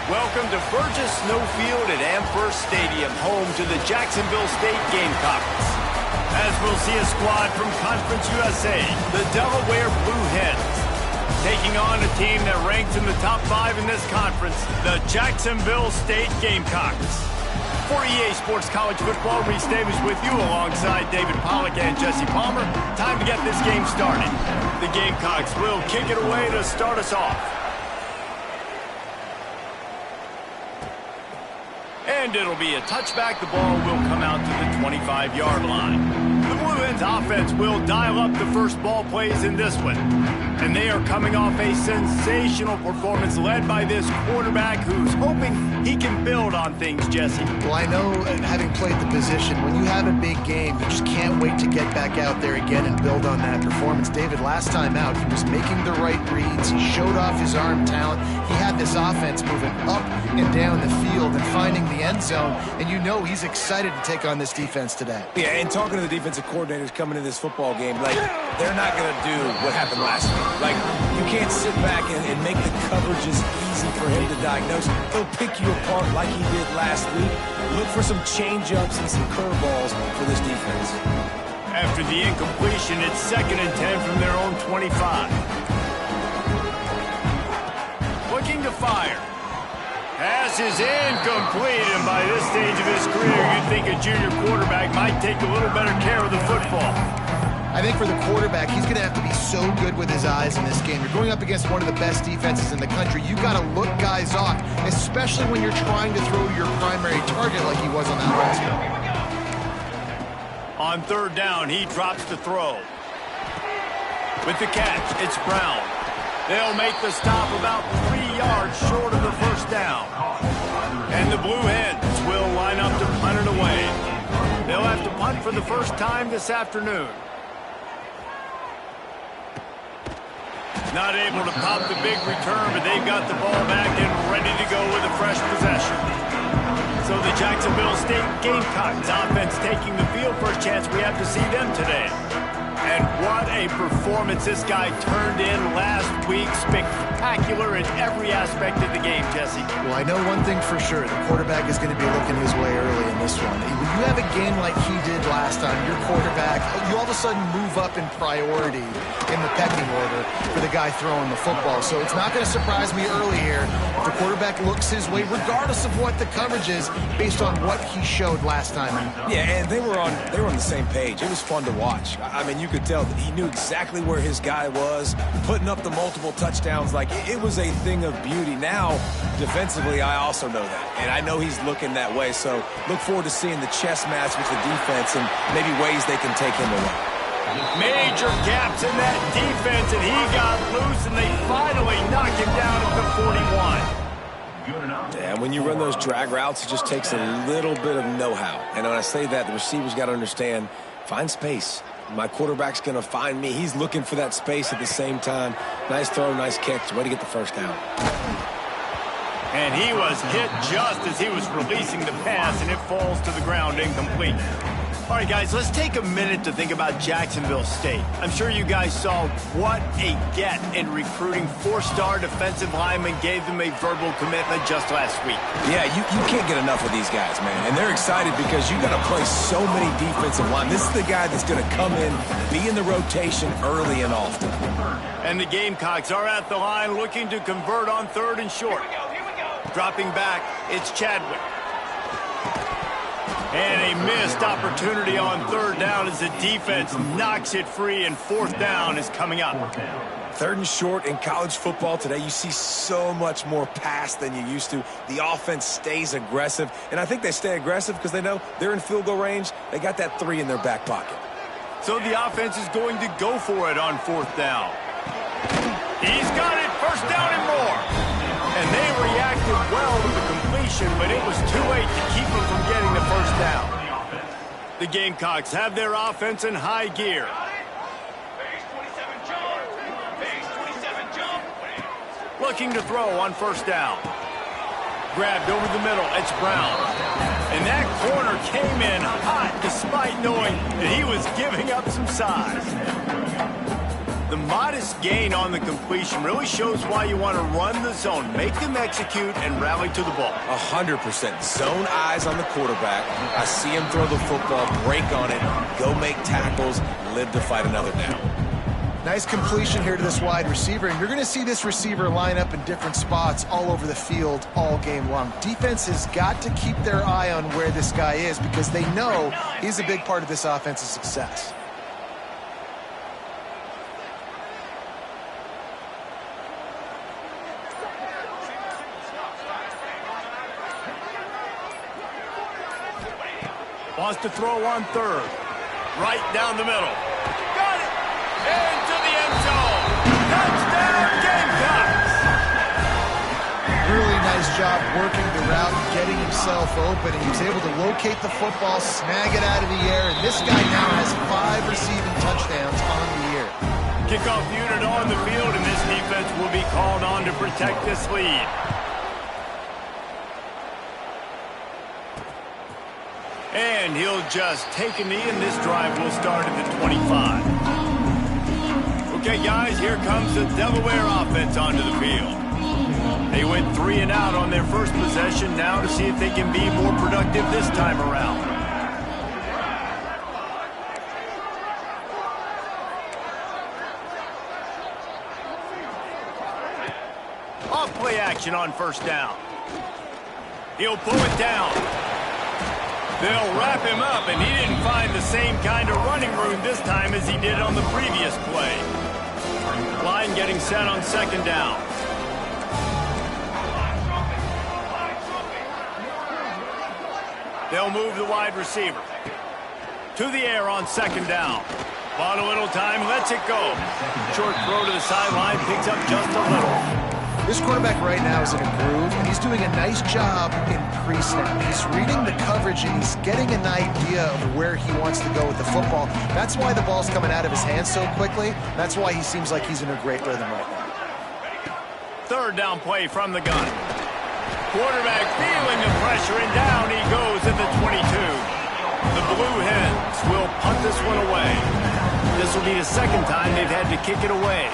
Welcome to Burgess Snow Field at Amherst Stadium, home to the Jacksonville State Gamecocks. As we'll see a squad from Conference USA, the Delaware Blue Hens, taking on a team that ranks in the top 5 in this conference, the Jacksonville State Gamecocks. For EA Sports College Football, Reese Davis with you alongside David Pollack and Jesse Palmer. Time to get this game started. The Gamecocks will kick it away to start us off. And it'll be a touchback. The ball will come out to the 25-yard line. The Blue Hens offense will dial up the first ball plays in this one. And they are coming off a sensational performance led by this quarterback who's hoping he can build on things, Jesse. Well, I know, having played the position, when you have a big game, you just can't wait to get back out there again and build on that performance. David, last time out, he was making the right reads. He showed off his arm talent. He had this offense moving up and down the field and finding the end zone. And you know he's excited to take on this defense today. Yeah, and talking to the defensive coordinators coming into this football game, like, they're not going to do what happened last week. Like, you can't sit back and make the coverages easy for him to diagnose. He'll pick you apart like he did last week. Look for some change-ups and some curveballs for this defense. After the incompletion, it's 2nd and 10 from their own 25. Looking to fire. Pass is incomplete, and by this stage of his career, you'd think a junior quarterback might take a little better care of the football. I think for the quarterback, he's going to have to be so good with his eyes in this game. You're going up against one of the best defenses in the country. You got to look guys off, especially when you're trying to throw to your primary target like he was on that last one. On 3rd down, he drops the throw. With the catch, it's Brown. They'll make the stop about 3 yards short of the first down. And the Blue Hens will line up to punt it away. They'll have to punt for the first time this afternoon. Not able to pop the big return, but they've got the ball back and ready to go with a fresh possession. So the Jacksonville State Gamecocks offense taking the field. First chance we have to see them today. And what a performance this guy turned in last week. Spectacular in every aspect of the game, Jesse. Well, I know one thing for sure. The quarterback is going to be looking his way early in this one. When you have a game like he did last time, your quarterback, you all of a sudden move up in priority in the pecking order for the guy throwing the football. So it's not going to surprise me early here if the quarterback looks his way, regardless of what the coverage is, based on what he showed last time. Yeah, and they were on the same page. It was fun to watch. I mean, you could tell that he knew exactly where his guy was, putting up the multiple touchdowns. Like, it was a thing of beauty. Now, defensively, I also know that, and I know he's looking that way. So look forward to seeing the chess match with the defense and maybe ways they can take him away. Major gaps in that defense, and he got loose, and they finally knocked him down at the 41. Yeah, when you run those drag routes, it just takes a little bit of know-how. And when I say that, the receiver's got to understand, find space. My quarterback's going to find me. He's looking for that space at the same time. Nice throw, nice catch. Way to get the first down. And he was hit just as he was releasing the pass, and it falls to the ground incomplete. All right, guys, let's take a minute to think about Jacksonville State. I'm sure you guys saw what a get in recruiting. 4-star defensive linemen gave them a verbal commitment just last week. Yeah, you can't get enough of these guys, man. And they're excited because you got to play so many defensive line. This is the guy that's going to come in, be in the rotation early and often. And the Gamecocks are at the line looking to convert on 3rd and short. Dropping back, it's Chadwick. And a missed opportunity on 3rd down as the defense knocks it free, and 4th down is coming up. 3rd and short in college football today, you see so much more pass than you used to. The offense stays aggressive, and I think they stay aggressive because they know they're in field goal range. They got that 3 in their back pocket. So the offense is going to go for it on 4th down. He's got it, 1st down and more. And they reacted well to the completion, but it was too late to keep them from getting the 1st down. The Gamecocks have their offense in high gear. Looking to throw on 1st down. Grabbed over the middle, it's Brown. And that corner came in hot despite knowing that he was giving up some size. The modest gain on the completion really shows why you want to run the zone, make them execute, and rally to the ball. 100%. Zone eyes on the quarterback. I see him throw the football, break on it, go make tackles, live to fight another down. Nice completion here to this wide receiver, and you're going to see this receiver line up in different spots all over the field all game long. Defense has got to keep their eye on where this guy is because they know he's a big part of this offense's success. Wants to throw on third. Right down the middle. Got it! Into the end zone. Touchdown, Gamecocks! Really nice job working the route, getting himself open, and he was able to locate the football, snag it out of the air, and this guy now has 5 receiving touchdowns on the year. Kickoff unit on the field, and this defense will be called on to protect this lead. And he'll just take a knee, and this drive will start at the 25. Okay, guys, here comes the Delaware offense onto the field. They went 3 and out on their first possession, now to see if they can be more productive this time around. Off play action on first down. He'll pull it down. They'll wrap him up, and he didn't find the same kind of running room this time as he did on the previous play. Line getting set on second down. They'll move the wide receiver. To the air on second down. Bought a little time, lets it go. Short throw to the sideline, picks up just a little. This quarterback right now is in a groove, and he's doing a nice job in pre-snap. He's reading the coverage, and he's getting an idea of where he wants to go with the football. That's why the ball's coming out of his hands so quickly. That's why he seems like he's in a great rhythm right now. Third down play from the gun. Quarterback feeling the pressure, and down he goes at the 22. The Blue Hens will punt this one away. This will be the second time they've had to kick it away.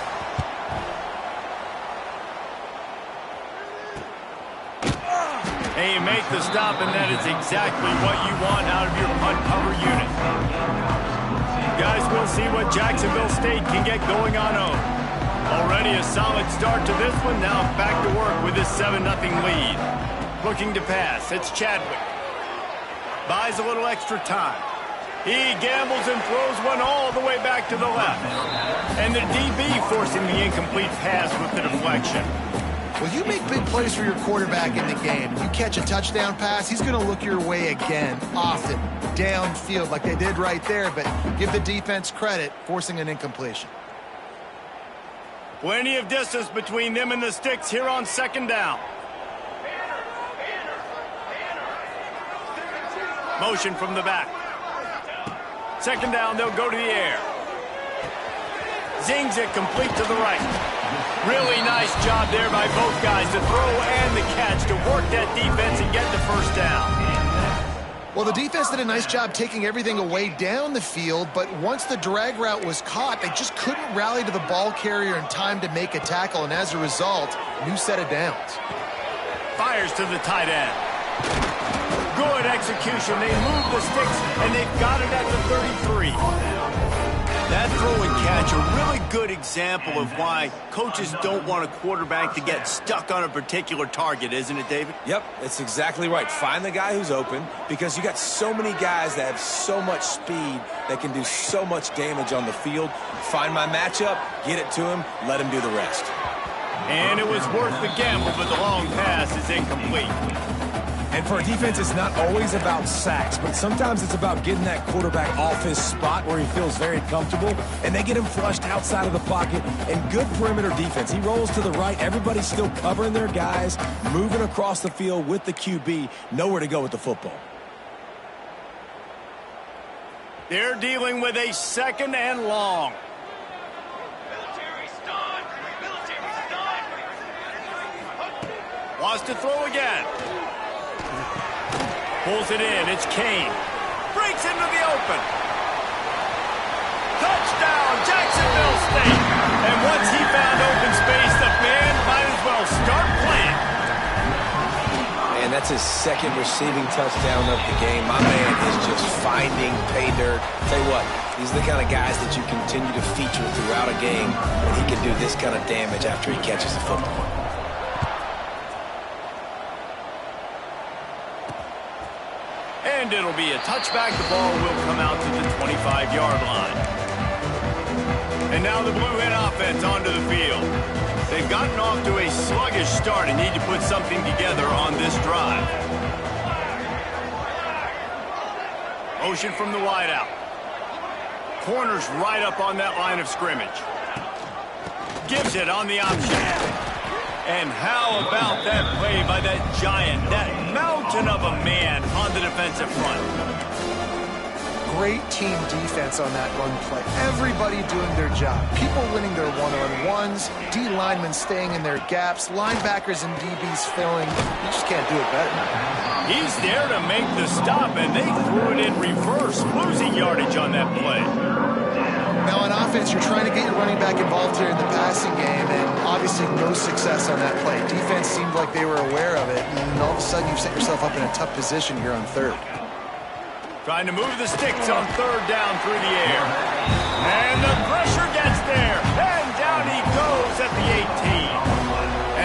And you make the stop, and that is exactly what you want out of your punt cover unit. Guys, we'll see what Jacksonville State can get going on home. Already a solid start to this one. Now back to work with this 7-0 lead. Looking to pass. It's Chadwick. Buys a little extra time. He gambles and throws one all the way back to the left. And the DB forcing the incomplete pass with the deflection. Well, you make big plays for your quarterback in the game. You catch a touchdown pass, he's going to look your way again, often, downfield like they did right there, but give the defense credit, forcing an incompletion. Plenty of distance between them and the sticks here on second down. Motion from the back. Second down, they'll go to the air. Zings it complete to the right. Really nice job there by both guys, the throw and the catch, to work that defense and get the first down. Well, the defense did a nice job taking everything away down the field, but once the drag route was caught, they just couldn't rally to the ball carrier in time to make a tackle, and as a result, new set of downs. Fires to the tight end. Good execution. They move the sticks, and they've got it at the 33. That throw and catch, a really good example of why coaches don't want a quarterback to get stuck on a particular target, isn't it, David? Yep, it's exactly right. Find the guy who's open, because you got so many guys that have so much speed that can do so much damage on the field. Find my matchup, get it to him, let him do the rest. And it was worth the gamble, but the long pass is incomplete. And for a defense, it's not always about sacks, but sometimes it's about getting that quarterback off his spot where he feels very comfortable, and they get him flushed outside of the pocket. And good perimeter defense. He rolls to the right. Everybody's still covering their guys, moving across the field with the QB. Nowhere to go with the football. They're dealing with a second and long. Wants to throw again. Pulls it in. It's Kane. Breaks into the open. Touchdown, Jacksonville State. And once he found open space, the band might as well start playing. And that's his second receiving touchdown of the game. My man is just finding pay dirt. Tell you what, these are the kind of guys that you continue to feature throughout a game, and he can do this kind of damage after he catches the football. And it'll be a touchback. The ball will come out to the 25-yard line. And now the Blue Hen offense onto the field. They've gotten off to a sluggish start and need to put something together on this drive. Motion from the wideout. Corner's right up on that line of scrimmage. Gives it on the option. And how about that play by that giant, that mountain of a man on the defensive front? Great team defense on that run play. Everybody doing their job. People winning their one-on-ones, D linemen staying in their gaps, linebackers and DBs filling. You just can't do it better. He's there to make the stop, and they threw it in reverse, losing yardage on that play. Now on offense, you're trying to get your running back involved here in the passing game, and obviously no success on that play. Defense seemed like they were aware of it, and all of a sudden you've set yourself up in a tough position here on third. Trying to move the sticks on third down through the air. And the pressure gets there. And down he goes at the 18.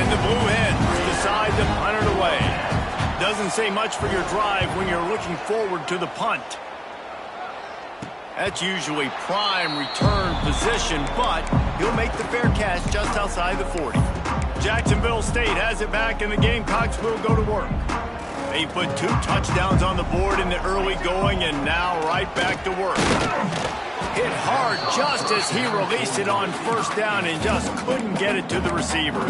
And the Blue Hens decide to punt it away. Doesn't say much for your drive when you're looking forward to the punt. That's usually prime return position, but he'll make the fair catch just outside the 40. Jacksonville State has it back, and the Gamecocks will go to work. They put 2 touchdowns on the board in the early going, and now right back to work. Hit hard just as he released it on first down and just couldn't get it to the receiver.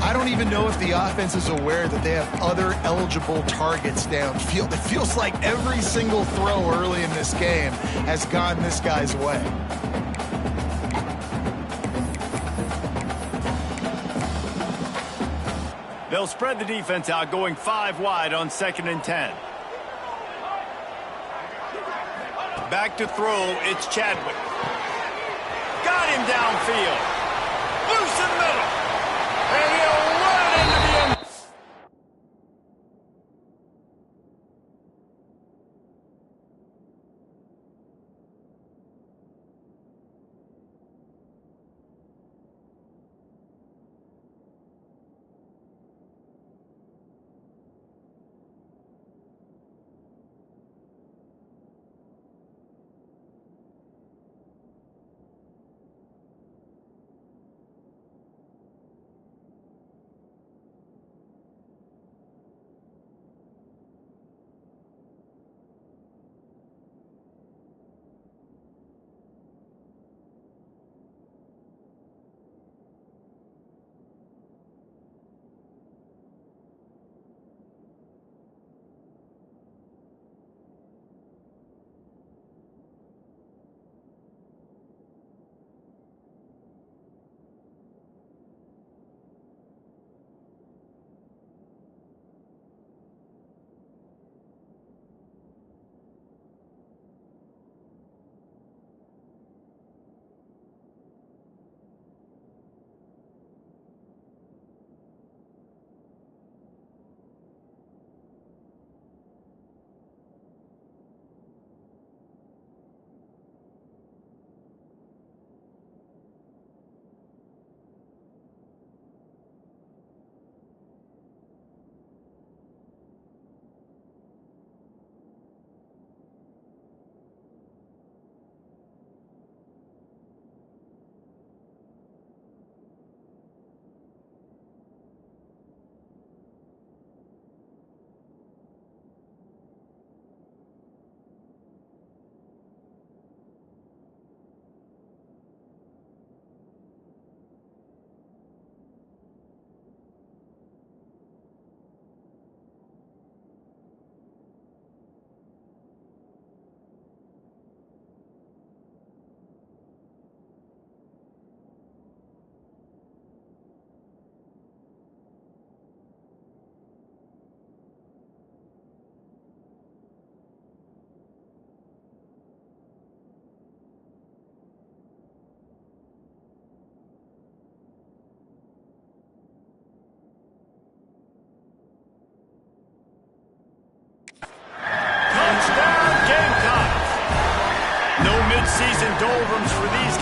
I don't even know if the offense is aware that they have other eligible targets downfield. It feels like every single throw early in this game has gone this guy's way. They'll spread the defense out, going 5 wide on 2nd and 10. Back to throw, it's Chadwick. Got him downfield. Loose in the middle. And he'll run into the end.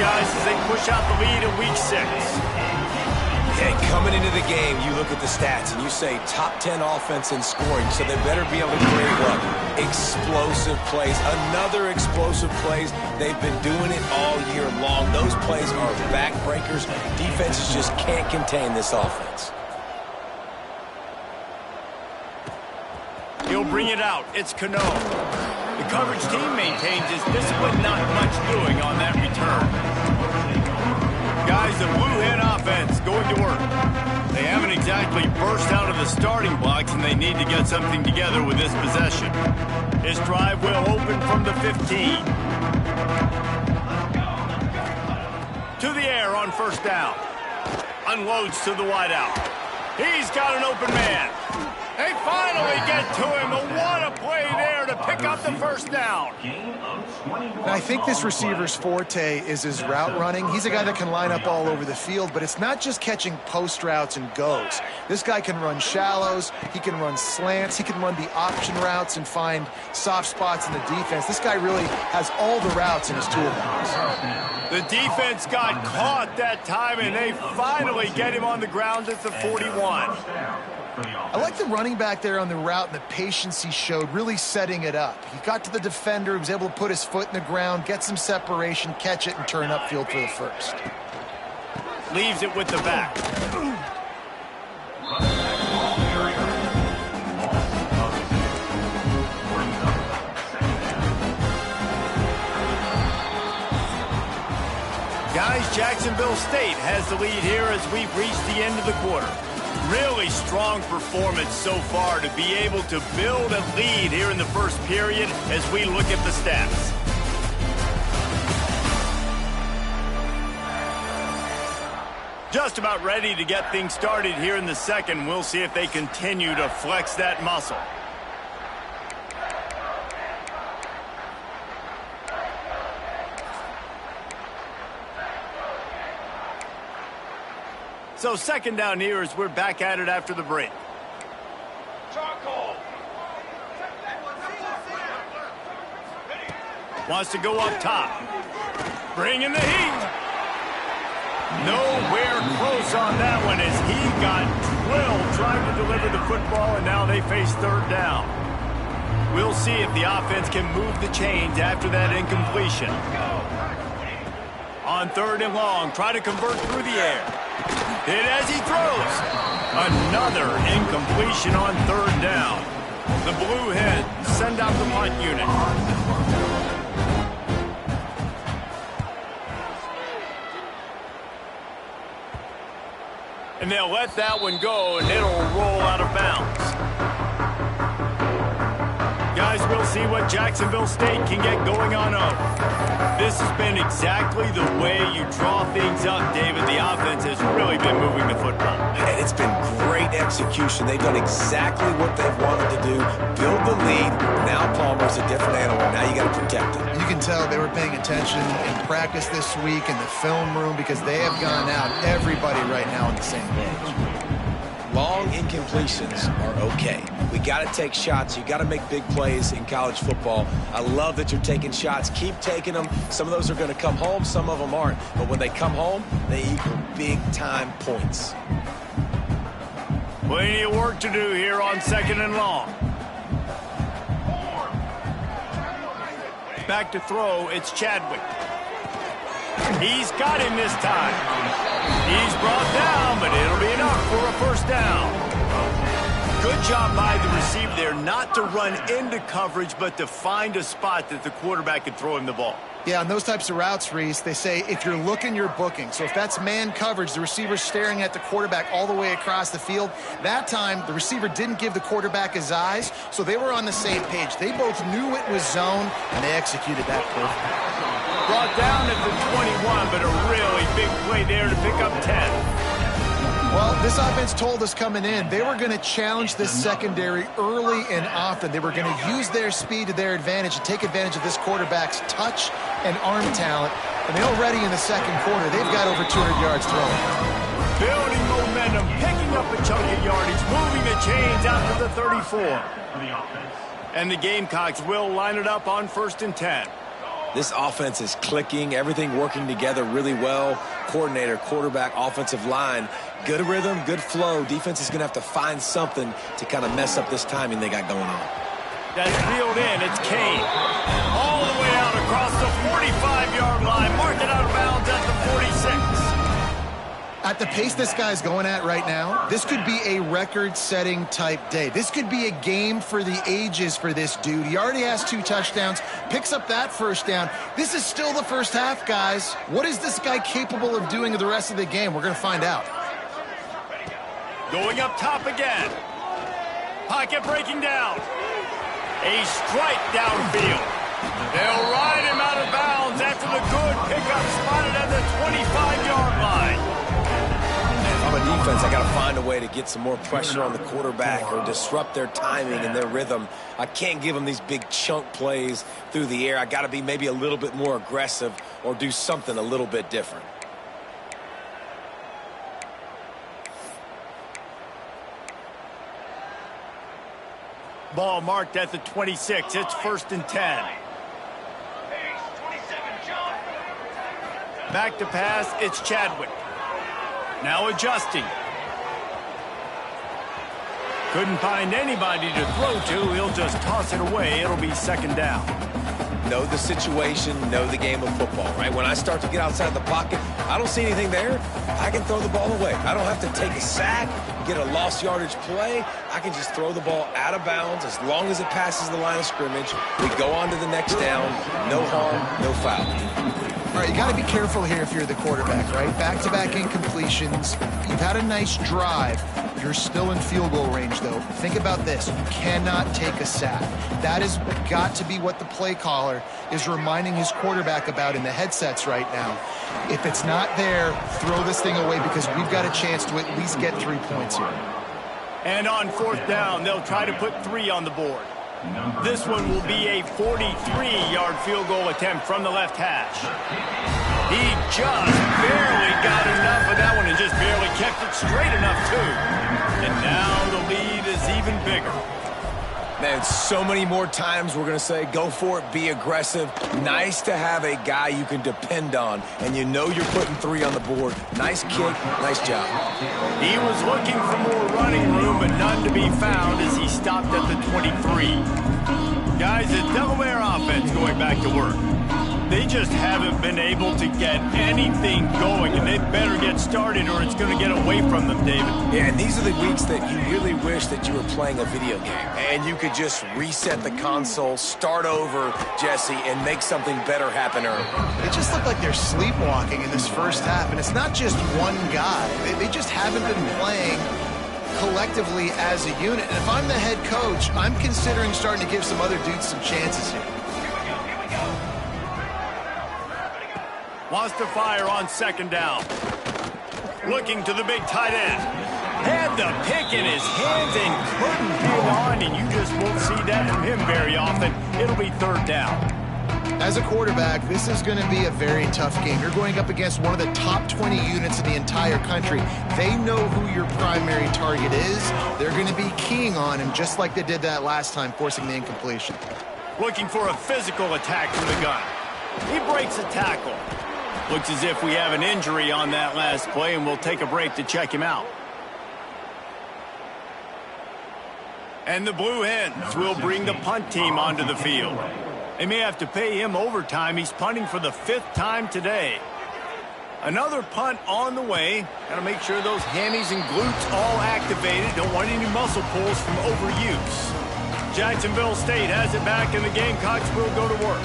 guys, as they push out the lead in Week 6. Hey, coming into the game, you look at the stats and you say top 10 offense in scoring, so they better be able to create what? Explosive plays. Another explosive plays. They've been doing it all year long. Those plays are backbreakers. Defenses just can't contain this offense. He'll bring it out. It's Cano. The coverage team maintains his discipline, not much doing on that return. Guys, the Blue Hen offense going to work. They haven't exactly burst out of the starting blocks, and they need to get something together with this possession. This drive will open from the 15. To the air on first down. Unloads to the wideout. He's got an open man. They finally get to him. What a play there to pick up the first down. And I think this receiver's forte is his route running. He's a guy that can line up all over the field, but it's not just catching post routes and goes. This guy can run shallows, he can run slants, he can run the option routes and find soft spots in the defense. This guy really has all the routes in his toolbox. The defense got caught that time, and they finally get him on the ground at the 41. I like the running back there on the route and the patience he showed, really setting it up. He got to the defender, he was able to put his foot in the ground, get some separation, catch it, and turn upfield for the first. Leaves it with the back. Guys, Jacksonville State has the lead here as we've reached the end of the quarter. Really strong performance so far to be able to build a lead here in the first period as we look at the stats. Just about ready to get things started here in the second. We'll see if they continue to flex that muscle. So second down here as we're back at it after the break. Wants to go up top. Bringing the heat. Nowhere close on that one as he got drilled trying to deliver the football, and now they face third down. We'll see if the offense can move the chains after that incompletion. On third and long, try to convert through the air. Hit as he throws. Another incompletion on third down. The Blue Hens send out the punt unit. And they'll let that one go, and it'll roll out of bounds. Guys, we'll see what Jacksonville State can get going on up. This has been exactly the way you draw things up, David. The offense has really been moving the football. And it's been great execution. They've done exactly what they've wanted to do. Build the lead. Now Palmer's a different animal. Now you got to protect it. You can tell they were paying attention in practice this week in the film room because they have gone out, everybody right now on the same page. Long incompletions are okay. We got to take shots. You got to make big plays in college football. I love that you're taking shots. Keep taking them. Some of those are going to come home. Some of them aren't. But when they come home, they equal big-time points. Plenty of work to do here on second and long. Back to throw, it's Chadwick. He's got him this time. He's brought down, but it'll be enough for a first down. Good job by the receiver there not to run into coverage, but to find a spot that the quarterback could throw him the ball. Yeah, on those types of routes, Reese, they say if you're looking, you're booking. So if that's man coverage, the receiver's staring at the quarterback all the way across the field. That time, the receiver didn't give the quarterback his eyes, so they were on the same page. They both knew it was zone, and they executed that perfectly. Brought down at the 21, but a really big play there to pick up 10. Well, this offense told us coming in, they were going to challenge this secondary early and often. They were going to use their speed to their advantage and take advantage of this quarterback's touch and arm talent. And they already in the second quarter, they've got over 200 yards throwing. Building momentum, picking up a chunk of yardage, moving the chains out to the 34. And the Gamecocks will line it up on 1st and 10. This offense is clicking, everything working together really well. Coordinator, quarterback, offensive line, good rhythm, good flow. Defense is going to have to find something to kind of mess up this timing they got going on. That's reeled in. It's Kane. All the way out across the 45-yard line. Marked it out of bounds at the 46. At the pace this guy's going at right now, this could be a record-setting type day. This could be a game for the ages for this dude. He already has 2 touchdowns, picks up that first down. This is still the first half, guys. What is this guy capable of doing the rest of the game? We're going to find out. Going up top again. Pocket breaking down. A strike downfield. They'll ride him out of bounds after the good pickup spotted at the 25-yard line. On the defense, I got to find a way to get some more pressure on the quarterback or disrupt their timing and their rhythm. I can't give them these big chunk plays through the air. I got to be maybe a little bit more aggressive or do something a little bit different. Ball marked at the 26. It's 1st and 10. Back to pass. It's Chadwick. Now adjusting. Couldn't find anybody to throw to. He'll just toss it away. It'll be 2nd down. Know the situation, know the game of football, right? When I start to get outside the pocket, I don't see anything there, I can throw the ball away. I don't have to take a sack, get a lost yardage play. I can just throw the ball out of bounds as long as it passes the line of scrimmage. We go on to the next down. No harm, no foul. All right, you got to be careful here if you're the quarterback, right? Back-to-back incompletions. You've had a nice drive. You're still in field goal range, though. Think about this. You cannot take a sack. That has got to be what the play caller is reminding his quarterback about in the headsets right now. If it's not there, throw this thing away because we've got a chance to at least get 3 points here. And on 4th down, they'll try to put 3 on the board. This one will be a 43-yard field goal attempt from the left hash. He just barely got enough of that one and just barely kept it straight enough, too. And now the lead is even bigger. Man, so many more times we're going to say, go for it, be aggressive. Nice to have a guy you can depend on, and you know you're putting 3 on the board. Nice kick, nice job. He was looking for more running room, but none to be found as he stopped at the 23. Guys, the Delaware offense going back to work. They just haven't been able to get anything going, and they better get started or it's going to get away from them, David. Yeah, and these are the weeks that you really wish that you were playing a video game and you could just reset the console, start over, Jesse, and make something better happen early. It just looked like they're sleepwalking in this first half, and it's not just one guy. They just haven't been playing collectively as a unit. And if I'm the head coach, I'm considering starting to give some other dudes some chances here. Wants to fire on 2nd down. Looking to the big tight end. Had the pick in his hands and couldn't hang on, and you just won't see that from him very often. It'll be 3rd down. As a quarterback, this is going to be a very tough game. You're going up against one of the top 20 units in the entire country. They know who your primary target is. They're going to be keying on him just like they did that last time, forcing the incompletion. Looking for a physical attack from the gun. He breaks a tackle. Looks as if we have an injury on that last play, and we'll take a break to check him out. And the Blue Hens will bring the punt team onto the field. They may have to pay him overtime. He's punting for the 5th time today. Another punt on the way. Got to make sure those hammies and glutes all activated. Don't want any muscle pulls from overuse. Jacksonville State has it back, and the Gamecocks will go to work.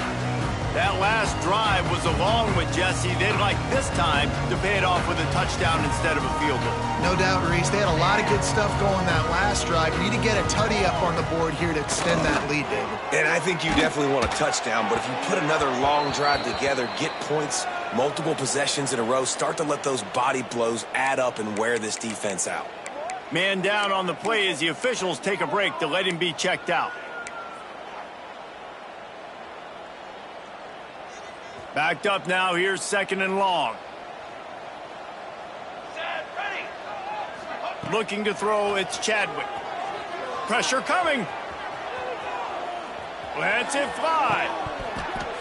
That last drive was a long one, Jesse. They'd like this time to pay it off with a touchdown instead of a field goal. No doubt, Reese. They had a lot of good stuff going that last drive. You need to get a tutty up on the board here to extend that lead, David. And I think you definitely want a touchdown, but if you put another long drive together, get points, multiple possessions in a row, start to let those body blows add up and wear this defense out. Man down on the play as the officials take a break to let him be checked out. Backed up now, here's 2nd and long. Looking to throw, it's Chadwick. Pressure coming. Lets it fly.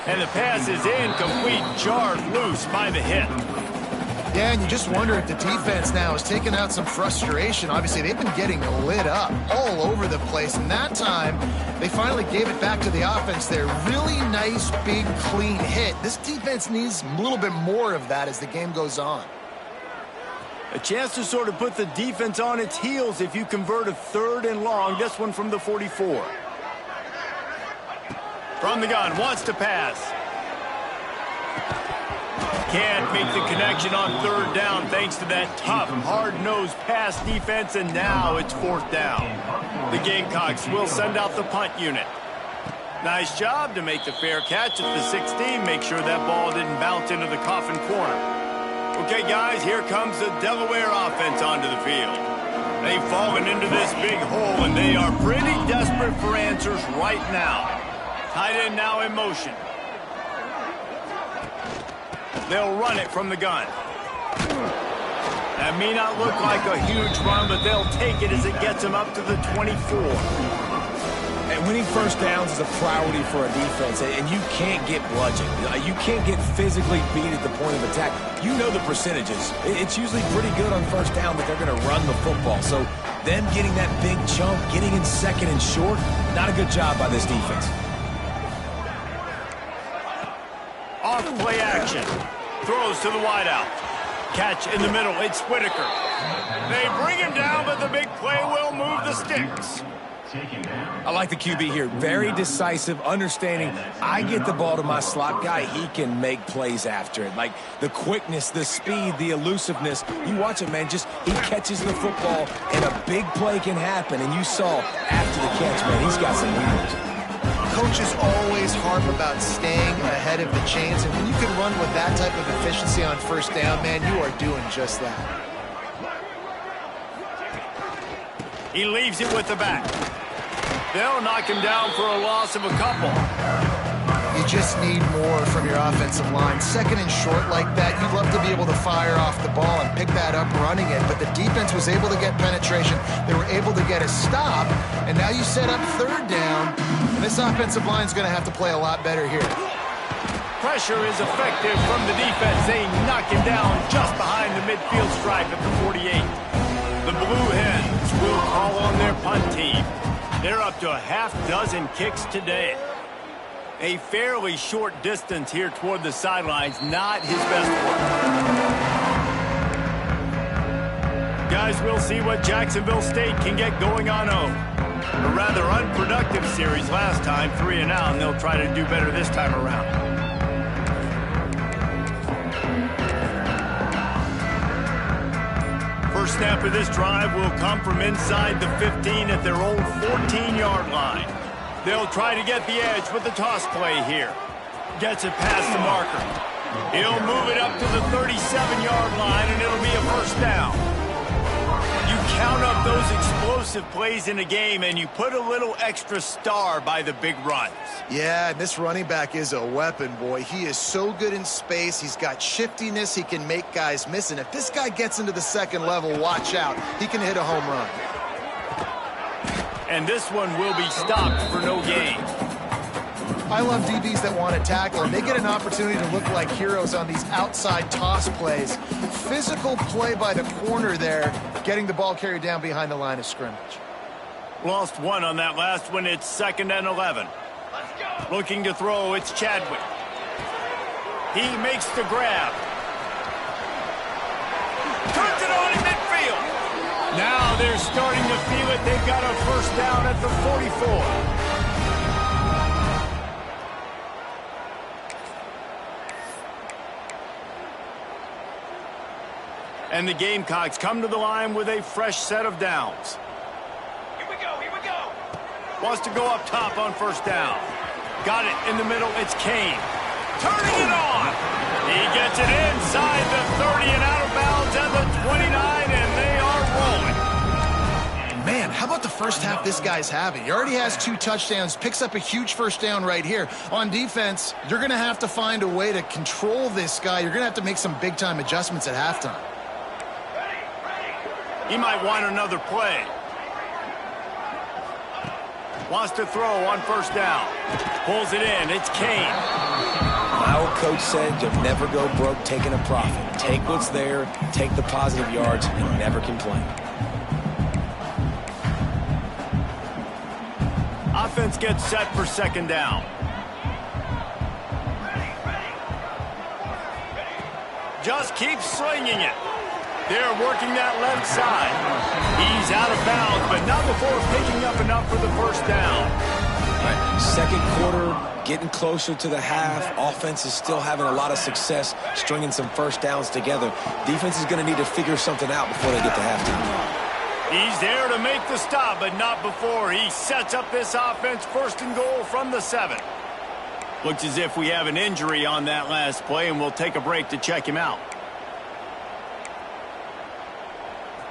And the pass is incomplete, jarred loose by the hit. Yeah, and you just wonder if the defense now is taking out some frustration. Obviously, they've been getting lit up all over the place, and that time, they finally gave it back to the offense there. Really nice, big, clean hit. This defense needs a little bit more of that as the game goes on. A chance to sort of put the defense on its heels if you convert a 3rd and long. This one from the 44. From the gun, wants to pass. Can't make the connection on 3rd down thanks to that tough, hard-nosed pass defense, and now it's 4th down. The Gamecocks will send out the punt unit. Nice job to make the fair catch at the 16. Make sure that ball didn't bounce into the coffin corner. Okay, guys, here comes the Delaware offense onto the field. They've fallen into this big hole, and they are pretty desperate for answers right now. Tight end now in motion. They'll run it from the gun. That may not look like a huge run, but they'll take it as it gets them up to the 24. And winning first downs is a priority for a defense, and you can't get bludgeoned. You can't get physically beat at the point of attack. You know the percentages. It's usually pretty good on first down that they're going to run the football. So them getting that big chunk, getting in 2nd and short, not a good job by this defense. Off play action. Throws to the wideout. Catch in the middle. It's Whitaker. They bring him down, but the big play will move the sticks. I like the QB here. Very decisive, understanding I get the ball to my slot guy, he can make plays after it. Like the quickness, the speed, the elusiveness. You watch it, man, just he catches the football and a big play can happen. And you saw after the catch, man, he's got some wheels. Coaches always harp about staying ahead of the chains, and when you can run with that type of efficiency on first down, man, you are doing just that. He leaves it with the back. They'll knock him down for a loss of a couple. You just need more from your offensive line. 2nd and short like that, you'd love to be able to fire off the ball and pick that up running it, but the defense was able to get penetration. They were able to get a stop, and now you set up 3rd down, and this offensive line is going to have to play a lot better here. Pressure is effective from the defense. They knock him down just behind the midfield stripe at the 48. The Blue Hens will call on their punt team. They're up to a half-dozen kicks today. A fairly short distance here toward the sidelines, not his best work. Guys, we'll see what Jacksonville State can get going on home. A rather unproductive series last time, 3 and out, and they'll try to do better this time around. First snap of this drive will come from inside the 15 at their own 14-yard line. They'll try to get the edge with the toss play here. Gets it past the marker. He'll move it up to the 37-yard line, and it'll be a first down. You count up those explosive plays in a game, and you put a little extra star by the big runs. Yeah, and this running back is a weapon, boy. He is so good in space. He's got shiftiness. He can make guys miss. And if this guy gets into the 2nd level, watch out. He can hit a home run. And this one will be stopped for no gain. I love DBs that want to tackle, and they get an opportunity to look like heroes on these outside toss plays. Physical play by the corner there, getting the ball carried down behind the line of scrimmage. Lost one on that last one. It's 2nd and 11. Looking to throw, it's Chadwick. He makes the grab. Turns it on in midfield. Now they're starting to feel it. They've got a first down at the 44. And the Gamecocks come to the line with a fresh set of downs. Here we go, here we go. Wants to go up top on first down. Got it in the middle, it's Kane. Turning it on. He gets it inside the 30 and out of bounds at the 29, and they are rolling. Man, how about the first half this guy's having? He already has 2 touchdowns, picks up a huge first down right here. On defense, you're going to have to find a way to control this guy. You're going to have to make some big-time adjustments at halftime. He might want another play. Wants to throw on first down. Pulls it in. It's Kane. My old coach said you'll never go broke taking a profit. Take what's there, take the positive yards, and never complain. Offense gets set for second down. Just keep slinging it. They're working that left side. He's out of bounds, but not before picking up enough for the first down. Right. Second quarter, getting closer to the half. Offense is still having a lot of success stringing some first downs together. Defense is going to need to figure something out before they get to halftime. He's there to make the stop, but not before. He sets up this offense first and goal from the 7. Looks as if we have an injury on that last play, and we'll take a break to check him out.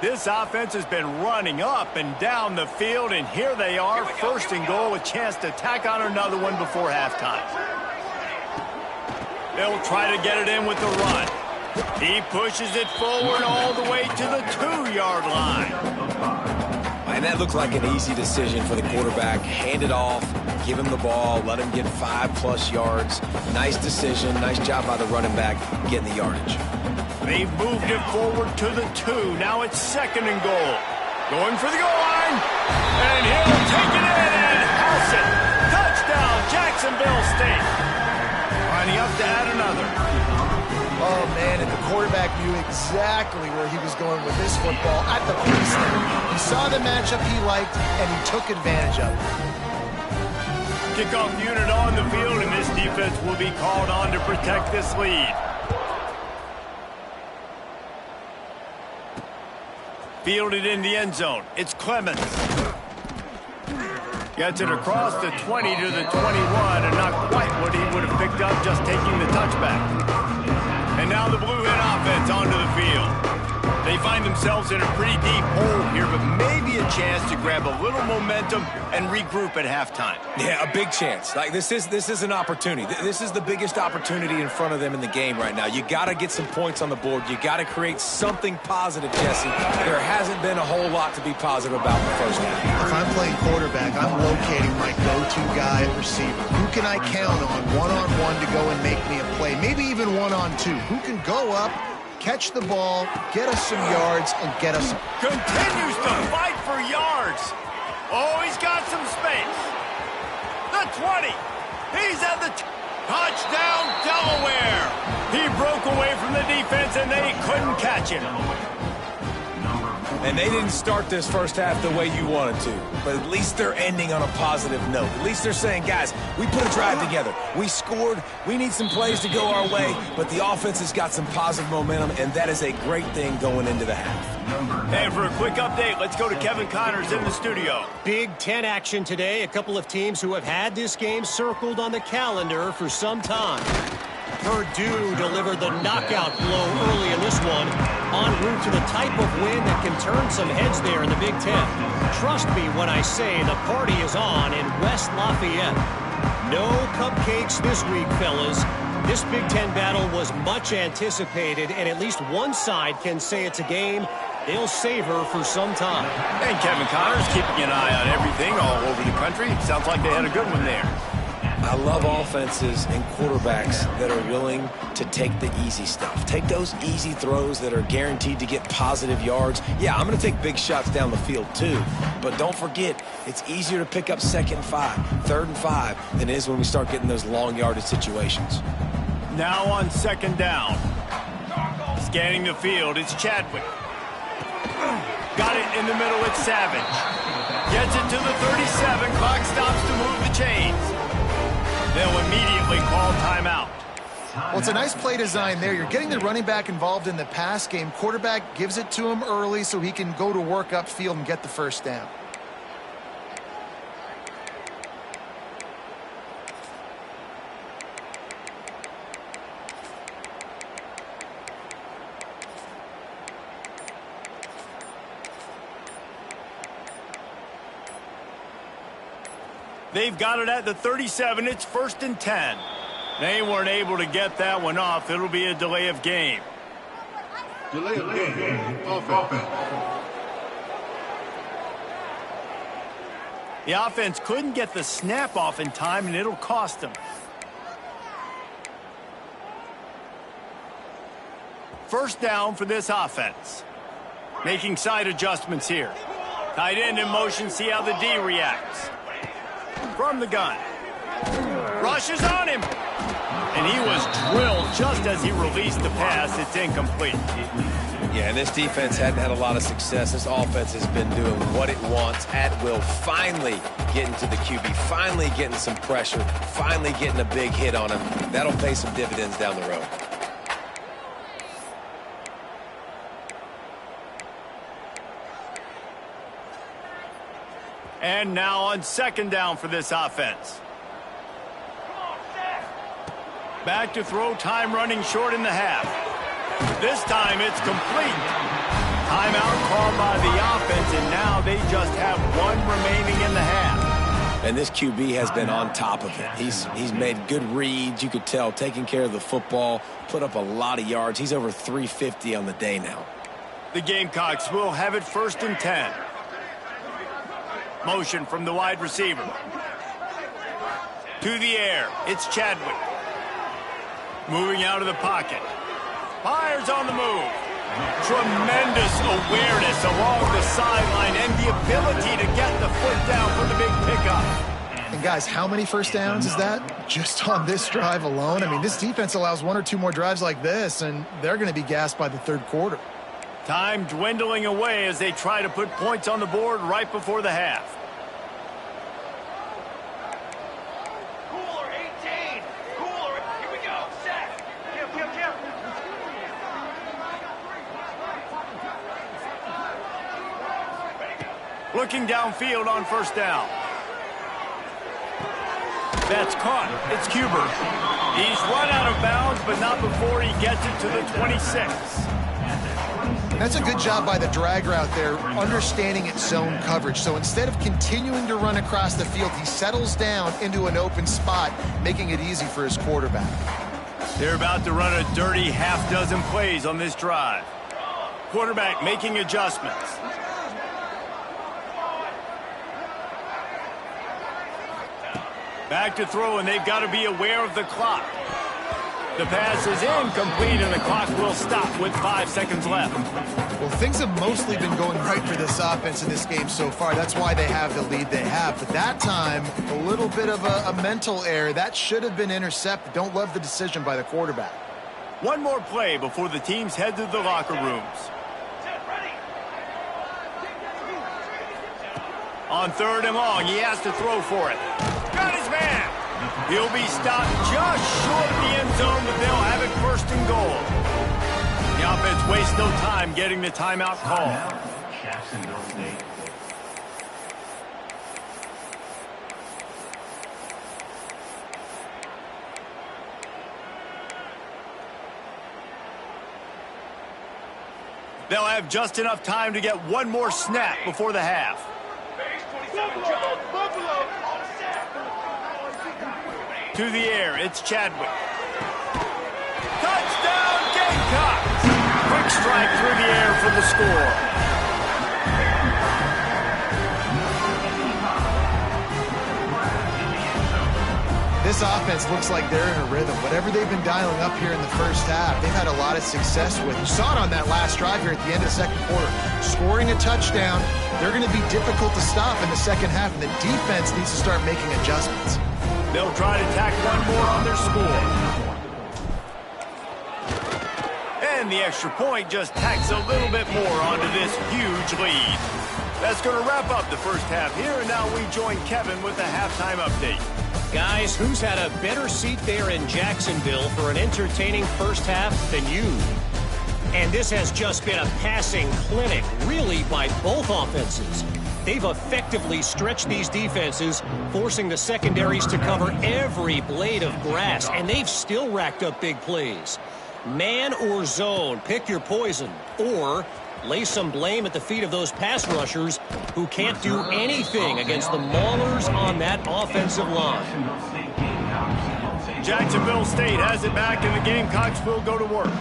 This offense has been running up and down the field, and here they are, first and goal, a chance to tack on another one before halftime. They'll try to get it in with the run. He pushes it forward all the way to the 2-yard line. And that looked like an easy decision for the quarterback. Hand it off, give him the ball, let him get 5+ yards. Nice decision, nice job by the running back getting the yardage. They've moved it forward to the 2. Now it's second and goal. Going for the goal line. And he'll take it in and house it. Touchdown, Jacksonville State. Lining up to add another. Oh, man, and the quarterback knew exactly where he was going with this football at the pace there. He saw the matchup he liked, and he took advantage of it. Kickoff unit on the field, and this defense will be called on to protect this lead. Fielded in the end zone. It's Clemens. Gets it across the 20 to the 21, and not quite what he would have picked up just taking the touchback. And now the Blue Hen offense onto the field. They find themselves in a pretty deep hole here, but maybe a chance to grab a little momentum and regroup at halftime. Yeah, a big chance. Like this is an opportunity. This is the biggest opportunity in front of them in the game right now. You got to get some points on the board. You got to create something positive, Jesse. There hasn't been a whole lot to be positive about in the first half. If I'm playing quarterback, I'm locating my go-to guy at receiver. Who can I count on one-on-one to go and make me a play? Maybe even one-on-two. Who can go up, catch the ball, get us some yards, and get us... Continues to fight for yards. Oh, he's got some space. The 20. He's at the... Touchdown, Delaware. He broke away from the defense, and they couldn't catch him. And they didn't start this first half the way you wanted to, but at least they're ending on a positive note. At least they're saying, guys, we put a drive together. We scored. We need some plays to go our way, but the offense has got some positive momentum, and that is a great thing going into the half. And for a quick update, let's go to Kevin Connors in the studio. Big Ten action today. A couple of teams who have had this game circled on the calendar for some time. Purdue delivered the knockout blow early in this one, en route to the type of win that can turn some heads there in the Big Ten. Trust me when I say the party is on in West Lafayette. No cupcakes this week, fellas. This Big Ten battle was much anticipated, and at least one side can say it's a game they'll savor for some time. And Kevin Connors keeping an eye on everything all over the country. Sounds like they had a good one there. I love offenses and quarterbacks that are willing to take the easy stuff. Take those easy throws that are guaranteed to get positive yards. Yeah, I'm going to take big shots down the field too. But don't forget, it's easier to pick up 2nd and 5, 3rd and 5 than it is when we start getting those long yardage situations. Now on second down. Scanning the field, it's Chadwick. Got it in the middle, it's Savage. Gets it to the 37, clock stops to move the chains. They'll immediately call timeout. Well, it's a nice play design there. You're getting the running back involved in the pass game. Quarterback gives it to him early so he can go to work upfield and get the first down. They've got it at the 37. It's 1st and 10. They weren't able to get that one off. It'll be a delay of game. Delay of game. Offense. The offense couldn't get the snap off in time, and it'll cost them. First down for this offense. Making side adjustments here. Tight end in motion, see how the D reacts. From the gun. Rushes on him. And he was drilled just as he released the pass. It's incomplete. Yeah, and this defense hadn't had a lot of success. This offense has been doing what it wants at will. Finally getting to the QB. Finally getting some pressure. Finally getting a big hit on him. That'll pay some dividends down the road. And now on second down for this offense. Back to throw, time running short in the half. This time it's complete. Timeout called by the offense, and now they just have one remaining in the half. And this QB has been on top of it. He's made good reads, you could tell, taking care of the football, put up a lot of yards. He's over 350 on the day now. The Gamecocks will have it 1st and 10. Motion from the wide receiver. To the air, it's Chadwick. Moving out of the pocket. Fires on the move. Tremendous awareness along the sideline and the ability to get the foot down for the big pickup. And guys, how many first downs is that? Just on this drive alone? I mean, this defense allows 1 or 2 more drives like this, and they're going to be gassed by the third quarter. Time dwindling away as they try to put points on the board right before the half. Looking downfield on first down. That's caught. It's Cuber. He's run out of bounds, but not before he gets it to the 26. That's a good job by the drag route there, understanding its zone coverage. So instead of continuing to run across the field, he settles down into an open spot, making it easy for his quarterback. They're about to run a dirty half-dozen plays on this drive. Quarterback making adjustments. Back to throw, and they've got to be aware of the clock. The pass is incomplete, and the clock will stop with 5 seconds left. Well, things have mostly been going right for this offense in this game so far. That's why they have the lead they have. But that time, a little bit of a mental error. That should have been intercepted. Don't love the decision by the quarterback. One more play before the teams head to the locker rooms. On 3rd and long, he has to throw for it. Got his man. He'll be stopped just short of the end zone, but they'll have it 1st and goal. The offense wastes no time getting the timeout call. They'll have just enough time to get one more snap before the half. To the air, it's Chadwick. Touchdown, Gamecocks! Quick strike through the air for the score. This offense looks like they're in a rhythm. Whatever they've been dialing up here in the first half, they've had a lot of success with. You saw it on that last drive here at the end of the second quarter. Scoring a touchdown, they're going to be difficult to stop in the second half, and the defense needs to start making adjustments. They'll try to tack one more on their score. And the extra point just tacks a little bit more onto this huge lead. That's going to wrap up the first half here, and now we join Kevin with the halftime update. Guys, who's had a better seat there in Jacksonville for an entertaining first half than you? And this has just been a passing clinic, really, by both offenses. They've effectively stretched these defenses, forcing the secondaries to cover every blade of grass, and they've still racked up big plays. Man or zone, pick your poison, or lay some blame at the feet of those pass rushers who can't do anything against the maulers on that offensive line. Jacksonville State has it back, and the Gamecocks will go to work.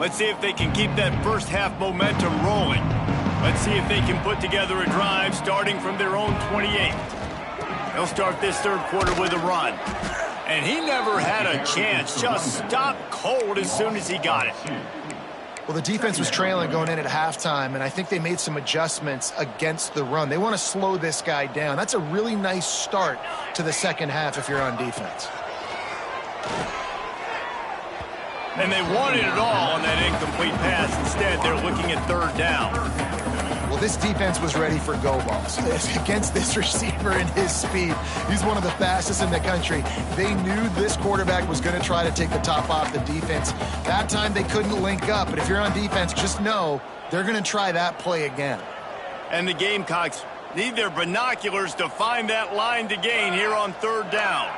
Let's see if they can keep that first half momentum rolling. Let's see if they can put together a drive starting from their own 28. He'll start this third quarter with a run. And he never had a chance. Just stopped cold as soon as he got it. Well, the defense was trailing going in at halftime, and I think they made some adjustments against the run. They want to slow this guy down. That's a really nice start to the second half if you're on defense. And they wanted it all on that incomplete pass. Instead, they're looking at third down. Well, this defense was ready for go balls. Against this receiver and his speed, he's one of the fastest in the country. They knew this quarterback was going to try to take the top off the defense. That time they couldn't link up, but if you're on defense, just know they're going to try that play again. And the Gamecocks need their binoculars to find that line to gain here on third down.